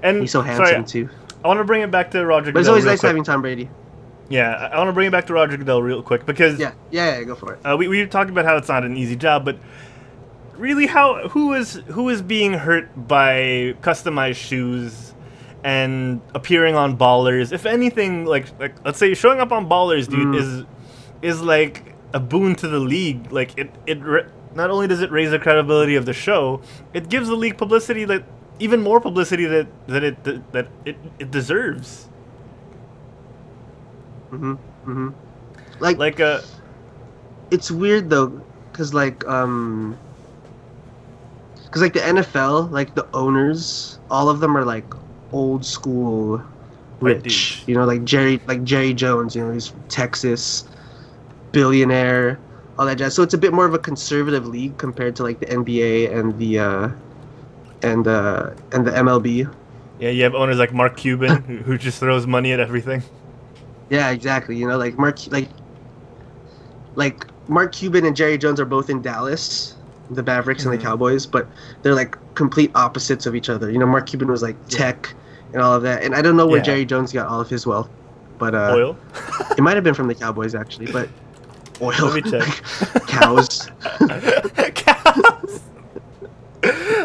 And he's so handsome too. I want to bring it back to Roger Goodell. But it's always nice having Tom Brady. Yeah, I want to bring it back to Roger Goodell real quick because yeah, go for it. We talked about how it's not an easy job, but really, who is being hurt by customized shoes and appearing on Ballers? If anything, like let's say showing up on Ballers, dude, is like a boon to the league. Like it not only does it raise the credibility of the show, it gives the league publicity that even more publicity that it deserves. Like it's weird though, cause the NFL, like the owners, all of them are like old school rich. You know, like Jerry Jones. You know, he's Texas billionaire, all that jazz. So it's a bit more of a conservative league compared to like the NBA and the MLB. Yeah, you have owners like Mark Cuban who just throws money at everything. Yeah, exactly. You know, like Mark Cuban and Jerry Jones are both in Dallas, the Mavericks and the Cowboys, but they're like complete opposites of each other. You know, Mark Cuban was like tech and all of that, and I don't know where Jerry Jones got all of his wealth, but oil. It might have been from the Cowboys actually, but oil. Let me check. Cows. Cows.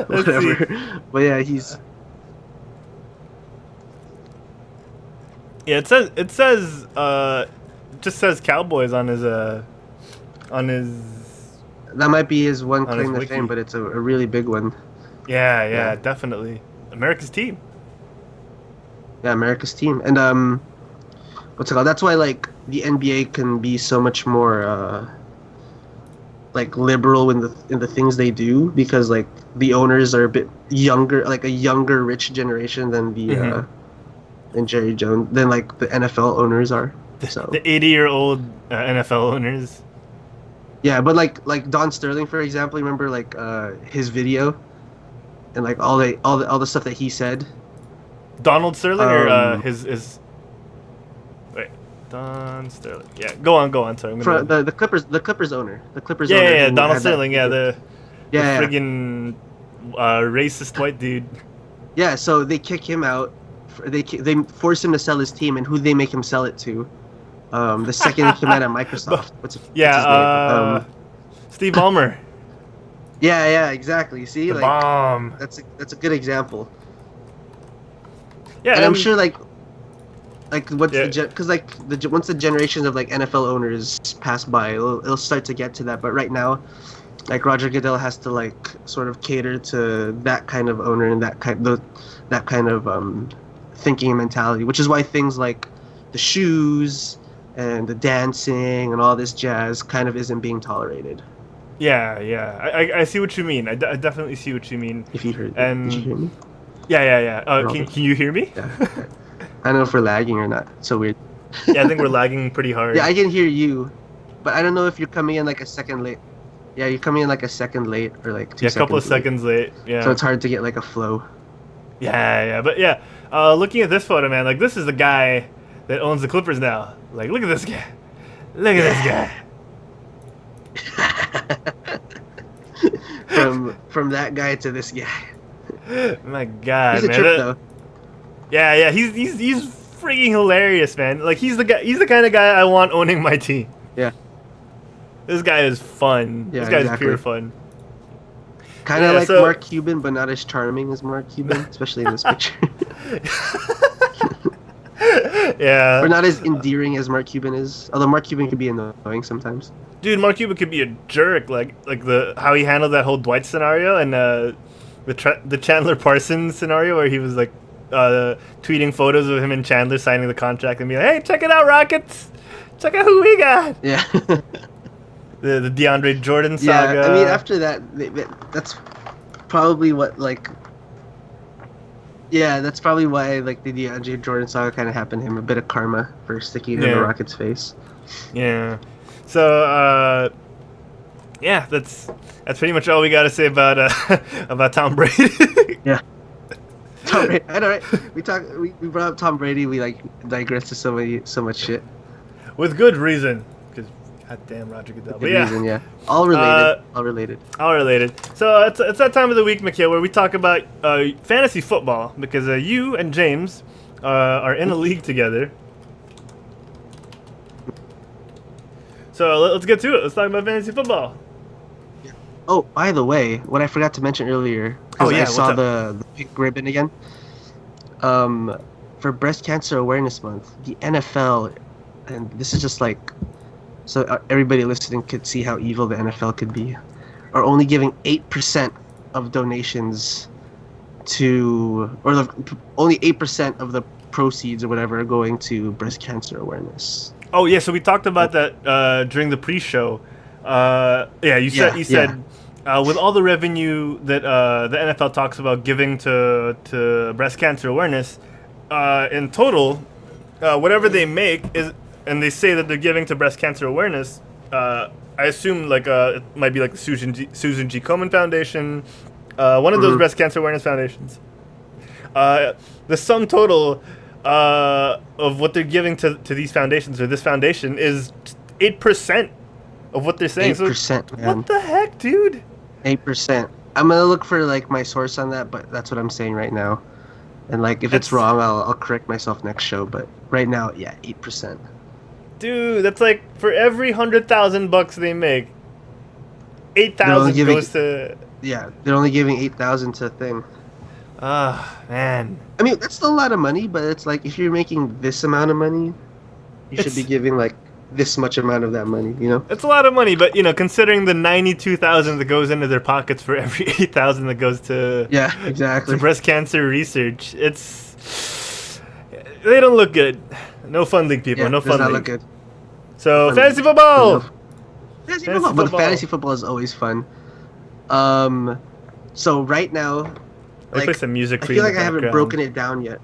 Whatever. But yeah, he's. Yeah, it just says Cowboys on his. That might be his one on claim his to fame, but it's a really big one. Yeah, definitely. America's team. Yeah, America's team, and what's it called? That's why like the NBA can be so much more like liberal in the things they do, because like the owners are a bit younger, like a younger rich generation than the than Jerry Jones than like the NFL owners are. So The 80-year-old NFL owners. yeah, but like Don Sterling, for example, remember like his video and like all the stuff that he said. Donald Sterling or his. Wait, Don Sterling. Yeah, go on. Sorry, I'm For gonna... the Clippers owner, Yeah, who Donald had Sterling. that- The yeah. friggin' racist white dude. Yeah, so they kick him out. They force him to sell his team, and who they make him sell it to? The second he came out at Microsoft. What's his name? Steve Ballmer. Yeah, exactly. See, The like bomb. that's a good example. Yeah, And I'm sure like what's Yeah. because once the generations of like NFL owners pass by, it'll start to get to that. But right now, like Roger Goodell has to like sort of cater to that kind of owner and that kind of thinking and mentality, which is why things like the shoes and the dancing and all this jazz kind of isn't being tolerated. Yeah. I see what you mean. I definitely see what you mean. If you heard, And- did you hear me? Yeah. Robin. Can you hear me? Yeah. I don't know if we're lagging or not. It's so weird. Yeah, I think we're lagging pretty hard. Yeah, I can hear you, but I don't know if you're coming in like a second late. Yeah, you're coming in like a second late or like 2 a couple of late. seconds late. Yeah. So it's hard to get like a flow. Yeah. But yeah, looking at this photo, man, like this is the guy that owns the Clippers now. Like, look at this guy. Look at this guy. From that guy to this guy. My God, He's a man. trip though. Yeah. He's freaking hilarious, man. Like he's the kind of guy I want owning my team. Yeah. This guy is fun. Yeah, This guy's exactly. pure fun. Kind of Yeah, like so- Mark Cuban, but not as charming as Mark Cuban, especially in this picture. Yeah. Or not as endearing as Mark Cuban is. Although Mark Cuban can be annoying sometimes. Dude, Mark Cuban could be a jerk. Like how he handled that whole Dwight scenario and the Chandler Parsons scenario where he was like tweeting photos of him and Chandler signing the contract and being like, "Hey, check it out, Rockets! Check out who we got." Yeah. The DeAndre Jordan Yeah, saga. I mean, after that, that's probably what, like... Yeah, that's probably why, like, the DeAndre Jordan saga kind of happened to him. A bit of karma for sticking it in Yeah. the Rockets' face. Yeah. So, yeah, that's pretty much all we got to say about about Tom Brady. Yeah. Tom Brady. I know, right? We brought up Tom Brady. We, like, digressed to so much shit. With good reason, because goddamn Roger Goodell. But Good yeah. reason, yeah. All related. All related. All related. So it's that time of the week, Mikhail, where we talk about fantasy football because you and James are in a league together. So let's get to it. Let's talk about fantasy football. Oh, by the way, what I forgot to mention earlier, Oh, because yeah, I what's saw up? the pink ribbon again. For Breast Cancer Awareness Month, the NFL, and this is just like, so everybody listening could see how evil the NFL could be, are only giving 8% of donations to, only 8% of the proceeds or whatever are going to breast cancer awareness. Oh yeah, so we talked about that during the pre-show. You said with all the revenue that the NFL talks about giving to breast cancer awareness, in total, whatever they make is, and they say that they're giving to breast cancer awareness. I assume like it might be like the Susan G. Komen Foundation, one of those breast cancer awareness foundations. The sum total of what they're giving to these foundations or this foundation is 8% of what they're saying. 8%, So, man. what the heck, dude? 8%. I'm gonna look for like my source on that, but that's what I'm saying right now. And like if it's wrong, I'll correct myself next show. But right now, yeah, 8%. Dude, that's like for every $100,000 they make, 8,000 giving- goes to. Yeah, they're only giving 8,000 to a thing. Ah, man. I mean, that's still a lot of money, but it's like if you're making this amount of money, you should be giving like this much amount of that money. You know? It's a lot of money, but considering the 92,000 that goes into their pockets for every 8,000 that goes to Yeah, exactly. to breast cancer research, they don't look good. No fun league, people. Yeah, No does fun not league. look good. So Fun fantasy league. football. Fantasy Fantasy football, but football. fantasy football is always fun. So right now, Let me play some music I for you feel in like the I haven't background. broken it down yet.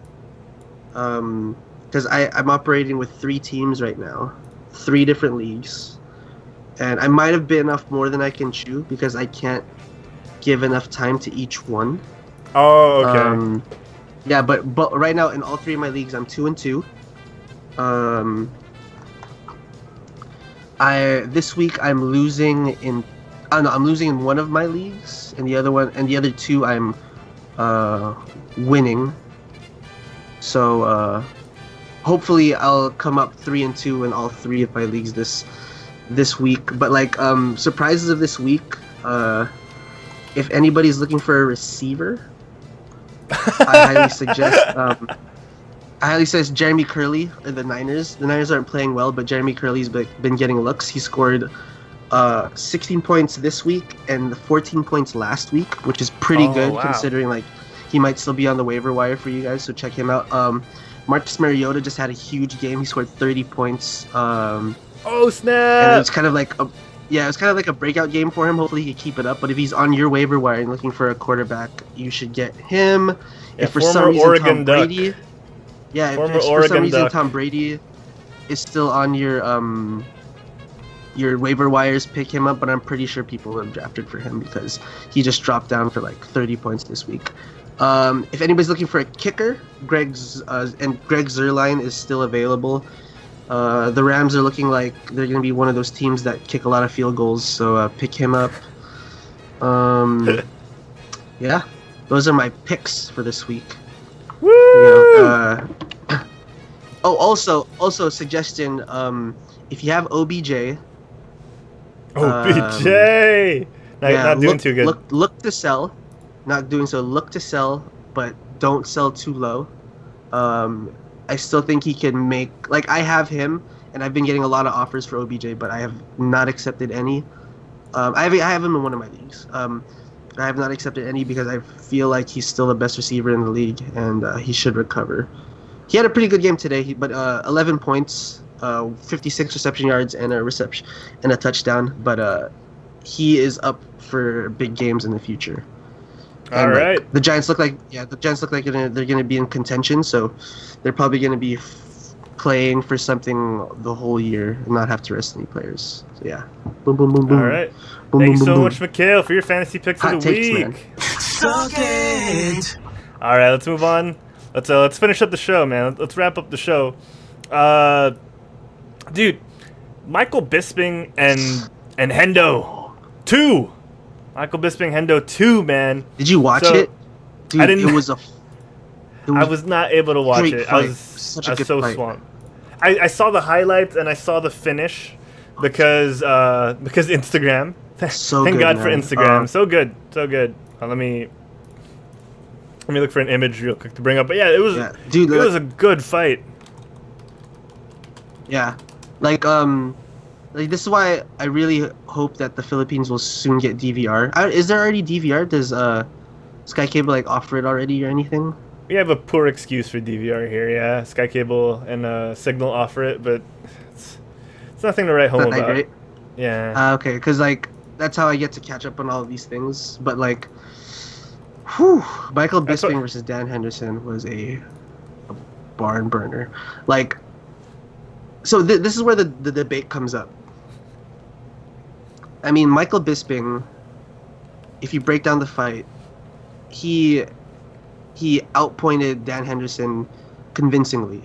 because I'm operating with 3 teams right now, 3 different leagues, and I might have been off more than I can chew because I can't give enough time to each one. Oh, okay. Yeah, but right now in all 3 of my leagues, I'm 2-2. This week I'm losing in. I'm losing in one of my leagues, and the other 2 I'm winning. So hopefully I'll come up 3-2 in all 3 of my leagues this week. But like surprises of this week, if anybody's looking for a receiver, I highly suggest Jeremy Curley of the Niners. The Niners aren't playing well, but Jeremy Curley's been getting looks. He scored 16 points this week and 14 points last week, which is pretty good considering like he might still be on the waiver wire for you guys. So check him out. Marcus Mariota just had a huge game. He scored 30 points. Oh snap! And it's kind of like a breakout game for him. Hopefully he can keep it up. But if he's on your waiver wire and looking for a quarterback, you should get him. Yeah, if for some reason Oregon Tom Brady, Tom Brady is still on your waiver wires, pick him up. But I'm pretty sure people have drafted for him because he just dropped down for like 30 points this week. If anybody's looking for a kicker, Greg Zuerlein is still available. The Rams are looking like they're going to be one of those teams that kick a lot of field goals, so pick him up. Yeah, those are my picks for this week. Woo! Also suggestion, if you have OBJ. Not doing too good. Look to sell. Not doing so. Look to sell, but don't sell too low. I still think he can make. Like, I have him, and I've been getting a lot of offers for OBJ, but I have not accepted any. I have him in one of my leagues. I have not accepted any because I feel like he's still the best receiver in the league, and he should recover. He had a pretty good game today, but 11 points, 56 reception yards, and a touchdown. But he is up for big games in the future. All right. The Giants look like they're going to be in contention, so they're probably going to be playing for something the whole year and not have to rest any players. So yeah. Boom, boom, boom, boom. All right. Boom, Thanks boom, so boom, much, Mikhail, for your fantasy picks Hot of the takes, week. man. Suck it. All right, let's move on. Let's finish up the show, man. Let's wrap up the show. Dude, Michael Bisping and Hendo 2. Michael Bisping Hendo 2, man. Did you watch So, it? Dude, I didn't. I was not able to watch great it. fight. I was Such a good so fight. swamped. I saw the highlights and I saw the finish because Instagram. So Thank good, God for man. Instagram. So good. Let me look for an image real quick to bring up. But yeah, it was dude, it was a good fight. Yeah, like this is why I really hope that the Philippines will soon get DVR. Is there already DVR? Does Sky Cable like offer it already or anything? We have a poor excuse for DVR here. Yeah, Sky Cable and Signal offer it, but it's nothing to write home Not that about. great. Yeah. Okay, because like that's how I get to catch up on all of these things. But like, whew, Michael Bisping versus Dan Henderson was a barn burner. Like, so this is where the debate comes up. I mean, Michael Bisping, if you break down the fight, he outpointed Dan Henderson convincingly.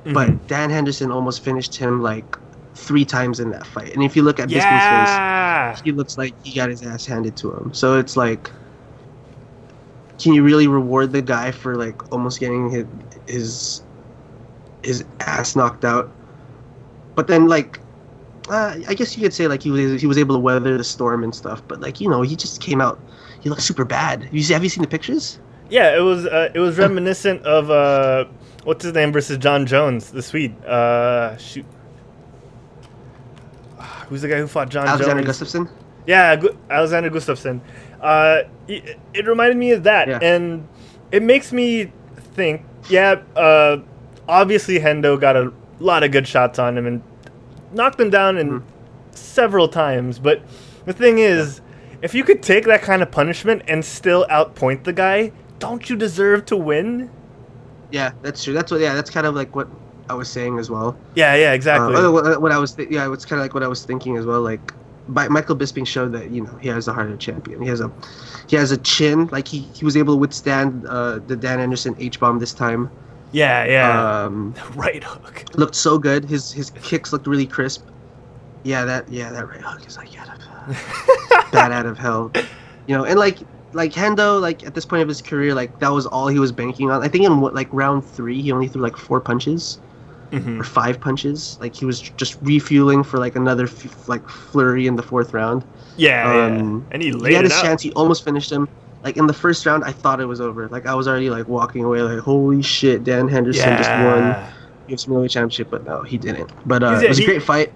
Mhm. But Dan Henderson almost finished him like 3 times in that fight. And if you look at Bisping's face, he looks like he got his ass handed to him. So it's like, can you really reward the guy for like almost getting his ass knocked out? But then like, I guess you could say like he was able to weather the storm and stuff. But like, you know, he just came out. He looked super bad. Have you seen the pictures? Yeah, it was reminiscent of what's his name versus John Jones, the Swede. Shoot, who's the guy who fought John Alexander Jones? Gustafsson? Yeah, Alexander Gustafsson. It reminded me of that, Yeah. and it makes me think. Yeah, obviously Hendo got a lot of good shots on him and knocked him down in several times. But the thing is, if you could take that kind of punishment and still outpoint the guy, don't you deserve to win? Yeah, that's true. That's kind of like what I was saying as well. Yeah, exactly. What I was it's kind of like what I was thinking as well. Like, Michael Bisping showed that he has the heart of a champion. He has a chin. Like he was able to withstand the Dan Henderson H-bomb this time. Yeah. Right hook looked so good. His kicks looked really crisp. Yeah, that right hook is like bad out of hell. And like Hendo, like at this point of his career, like that was all he was banking on. I think in round 3, he only threw like 4 punches or 5 punches. Like he was just refueling for like another flurry in the 4th round. Yeah. And he laid he had it his out. chance. He almost finished him. Like in the 1st round, I thought it was over. Like I was already like walking away, like holy shit, Dan Henderson just won UFC middleweight championship, but no, he didn't. But it was a great fight.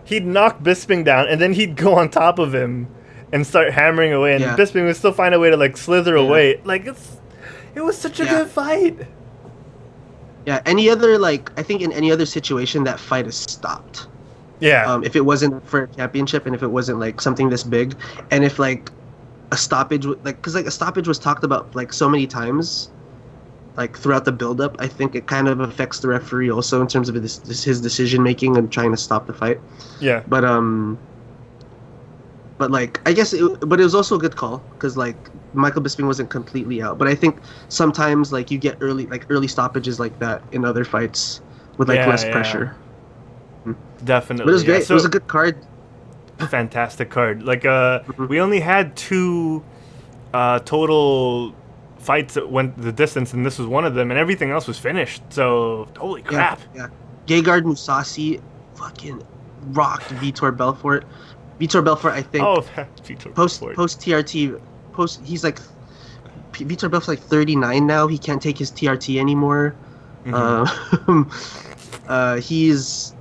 He'd knock Bisping down, and then he'd go on top of him and start hammering away, and Bisping would still find a way to like slither away. Like it was such a good fight. Yeah, I think in any other situation that fight is stopped. Yeah. If it wasn't for a championship, and if it wasn't like something this big, and if like a stoppage, because like a stoppage was talked about like so many times, like throughout the build-up, I think it kind of affects the referee also in terms of his decision making and trying to stop the fight. Yeah. But like I guess it was also a good call because like Michael Bisping wasn't completely out. But I think sometimes like you get early stoppages like that in other fights with like less pressure. Definitely. But it was great. So, it was a good card. Fantastic card. Like we only had 2 total fights that went the distance, and this was one of them, and everything else was finished. So holy crap. Yeah. Gegard Mousasi fucking rocked Vitor Belfort. Vitor Belfort, I think. Oh, Vitor post Belfort. TRT. He's like Vitor Belfort's like 39 now. He can't take his TRT anymore. He's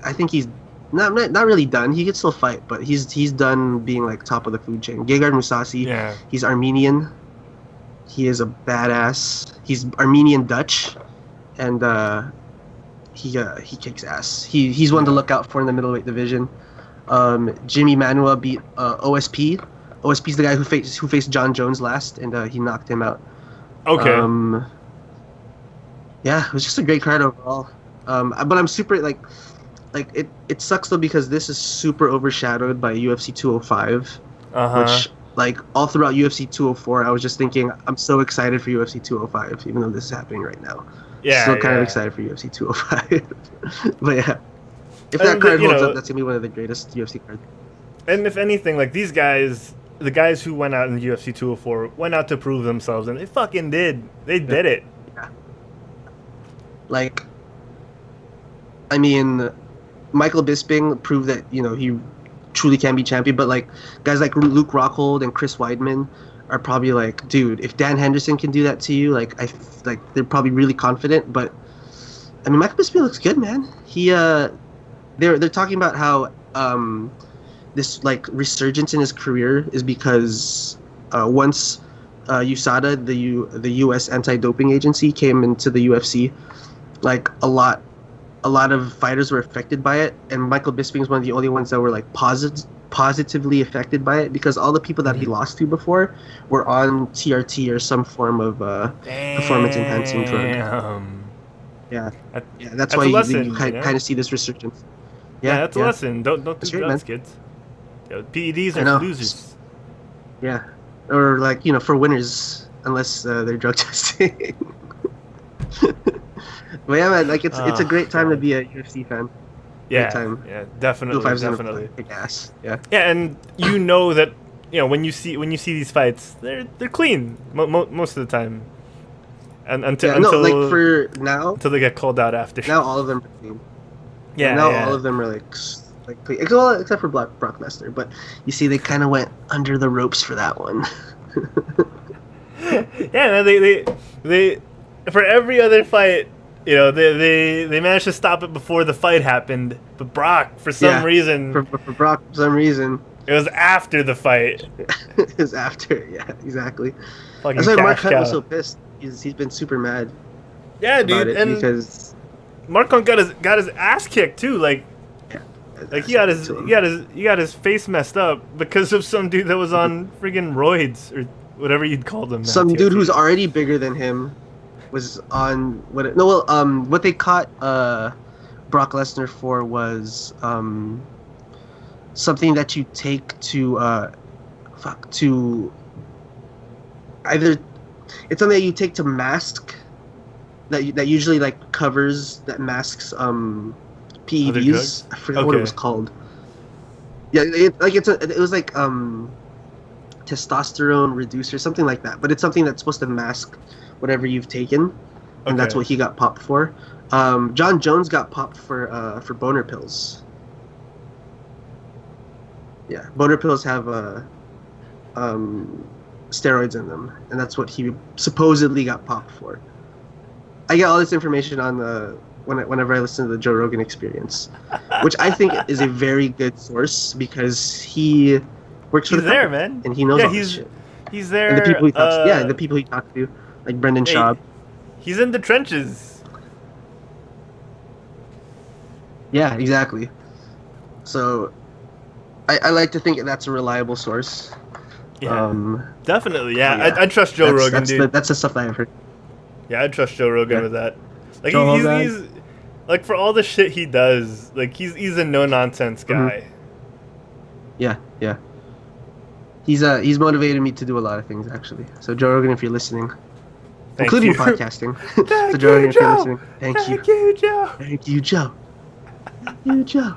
I think he's not really done. He could still fight, but he's done being like top of the food chain. Gegard Mousasi. He's Armenian. He is a badass. He's Armenian Dutch, and he kicks ass. He's one to look out for in the middleweight division. Jimmy Manuwa beat OSP. OSP's the guy who faced John Jones last, and he knocked him out. Okay. Yeah, it was just a great card overall. But I'm super like it sucks though because this is super overshadowed by UFC 205, which like all throughout UFC 204, I was just thinking I'm so excited for UFC 205, even though this is happening right now. Yeah, still kind of excited for UFC 205. But yeah, if that card holds up, that's gonna be one of the greatest UFC cards. And if anything, like these guys, the guys who went out in UFC 204 went out to prove themselves, and they fucking did. They did it. Yeah. Like, I mean, Michael Bisping proved that he truly can be champion. But like guys like Luke Rockhold and Chris Weidman are probably like, dude, if Dan Henderson can do that to you, like they're probably really confident. But I mean, Michael Bisping looks good, man. They're talking about how this like resurgence in his career is because once USADA, the U.S. anti-doping agency, came into the UFC, like a lot of fighters were affected by it, and Michael Bisping is one of the only ones that were like positively affected by it, because all the people that he lost to before were on TRT or some form of performance enhancing drug. Yeah, that's why you kind of see this resurgence. Yeah, that's a lesson. Don't do drugs, kids. PEDs are for losers. Yeah, or like for winners, unless they're drug testing. But yeah, man, like it's a great time to be a UFC fan. Yeah, time. Yeah, definitely. Kick ass. Yeah. Yeah, and that when you see these fights, they're clean most of the time, and until for now, until they get called out after. Now all of them are clean. Yeah. Now all of them are like clean, except for Brock Lesnar. But you see, they kind of went under the ropes for that one. Yeah, they for every other fight, they managed to stop it before the fight happened. But Brock, for some reason, for Brock, for some reason, it was after the fight. It was after, yeah, exactly. Fucking That's why Mark Hunt was so pissed. He's been super mad. Yeah, dude, and because Mark Hunt got his ass kicked too. Like he got his face messed up because of some dude that was on friggin' roids or whatever you'd call them. Some dude who's already bigger than him. was on what they caught Brock Lesnar for was something that you take to either it's something that you take to mask that usually like covers that masks PEDs. I forgot what it was called. Yeah, it was like testosterone reducer, something like that. But it's something that's supposed to mask whatever you've taken, and that's what he got popped for. John Jones got popped for boner pills. Yeah, boner pills have steroids in them, and that's what he supposedly got popped for. I get all this information on whenever I listen to the Joe Rogan Experience, which I think is a very good source because he works for the company, man, and he knows all this shit. He's there. And the people he talks, the people he talks to, like Brendan Schaub. He's in the trenches. Yeah, exactly. So, I like to think that's a reliable source. Yeah, definitely. Yeah, I trust Joe Rogan, dude. That's the stuff that I've heard. Yeah, I trust Joe Rogan with that. Like he's like for all the shit he does, like he's a no nonsense guy. Mm-hmm. Yeah. He's motivated me to do a lot of things actually. So Joe Rogan, if you're listening, including podcasting. So Joe Rogan, if you're listening, thank you, Joe. Thank you, Joe. Thank you, Joe.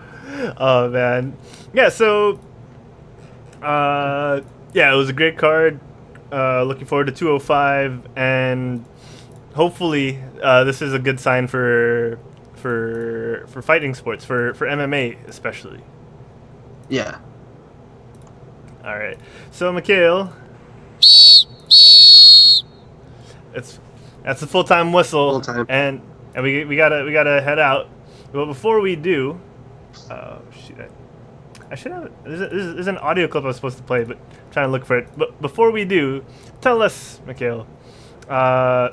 Oh man, yeah. So, it was a great card. Looking forward to 205, and hopefully, this is a good sign for fighting sports, for MMA especially. Yeah. All right. So Mikhail, that's a full-time whistle, and we gotta head out. But before we do, I should have. There's an audio clip I was supposed to play, but I'm trying to look for it. But before we do, tell us, Mikhail. Oh,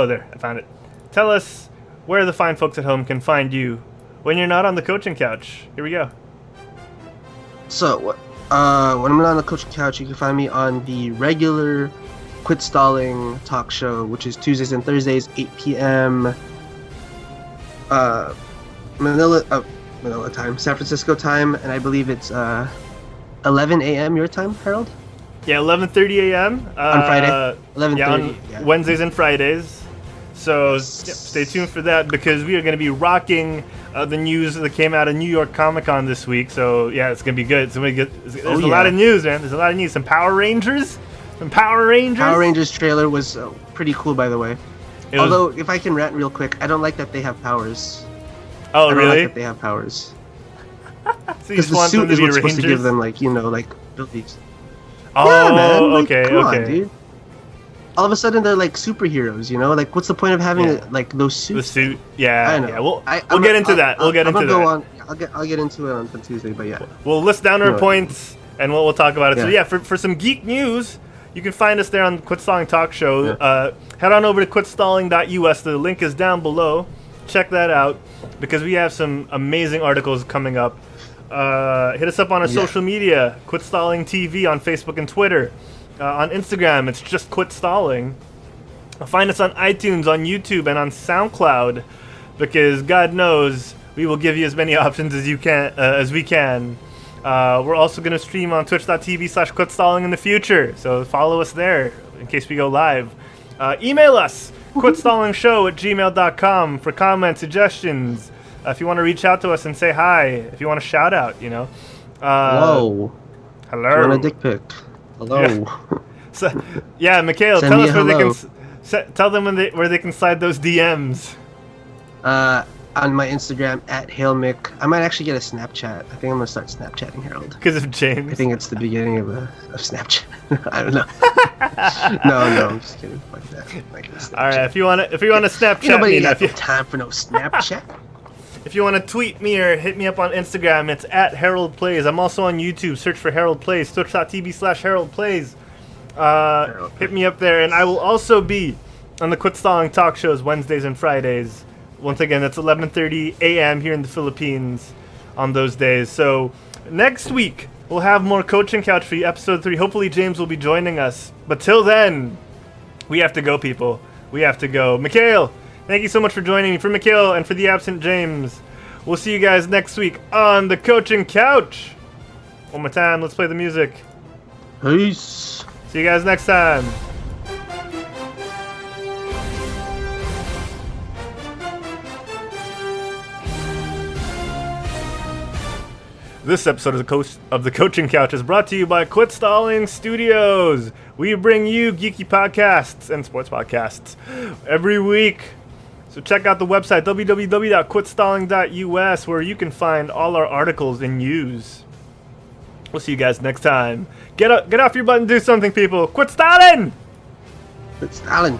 there, I found it. Tell us where the fine folks at home can find you when you're not on the coaching couch. Here we go. So, when I'm not on the coaching couch, you can find me on the regular Quit Stalling talk show, which is Tuesdays and Thursdays, 8 p.m. Manila time, San Francisco time, and I believe it's 11 a.m. your time, Harold? Yeah, 11:30 a.m. On Friday. 11:30. Yeah, on Wednesdays and Fridays. So stay tuned for that because we are going to be rocking the news that came out of New York Comic Con this week. So yeah, it's going to be good. There's a lot of news, man. There's a lot of news. Some Power Rangers. Power Rangers trailer was pretty cool, by the way. Although, if I can rant real quick, I don't like that they have powers. Oh, I don't really? like that they have powers. Because the suit is what's supposed to give them, abilities. Oh, yeah, man. Come on, dude. All of a sudden, they're like superheroes, you know? Like, what's the point of having those suits? The suit, yeah. I know. Yeah, we'll get into that. We'll get into that. I'll get into it on Tuesday, but yeah. We'll list down our points, and we'll talk about it. Yeah. So yeah, for some geek news, you can find us there on Quit Stalling Talk Show. Yeah. Head on over to quitstalling.us. The link is down below. Check that out because we have some amazing articles coming up. Hit us up on our social media, Quit Stalling TV on Facebook and Twitter. On Instagram, it's just Quit Stalling. Find us on iTunes, on YouTube, and on SoundCloud because God knows we will give you as many options as we can. We're also going to stream on twitch.tv/quitstalling in the future, so follow us there in case we go live. Email us, quitstallingshow@gmail.com for comments, suggestions. If you want to reach out to us and say hi, if you want a shout out, you know. Hello. Do you want a dick pic? Hello. Yeah. So, Mikhail, tell us where tell them where they can slide those DMs. On my Instagram @HailMick. I might actually get a Snapchat. I think I'm gonna start Snapchatting Harold. Because of James. I think it's the beginning of Snapchat. I don't know. No, I'm just kidding. Like that. All right, if you wanna Snapchat nobody me, got no time for no Snapchat. If you want to tweet me or hit me up on Instagram, it's @HaroldPlays. I'm also on YouTube. Search for Herald Plays. Twitch.tv/HaroldPlays. Hit me up there, and I will also be on the Quit Stalling talk shows Wednesdays and Fridays. Once again, that's 11:30 a.m. here in the Philippines on those days. So next week we'll have more Coaching Couch for you, episode 3. Hopefully James will be joining us. But till then, we have to go, people. we have to go. Mikhail, thank you so much for joining me. For Mikhail and for the absent James, we'll see you guys next week on the Coaching Couch. One more time, let's play the music. Peace. See you guys next time. This episode of the Coaching Couch is brought to you by Quit Stalling Studios. We bring you geeky podcasts and sports podcasts every week. So check out the website www.quitstalling.us where you can find all our articles and news. We'll see you guys next time. Get off your butt and do something, people. Quit stalling! Quit stalling.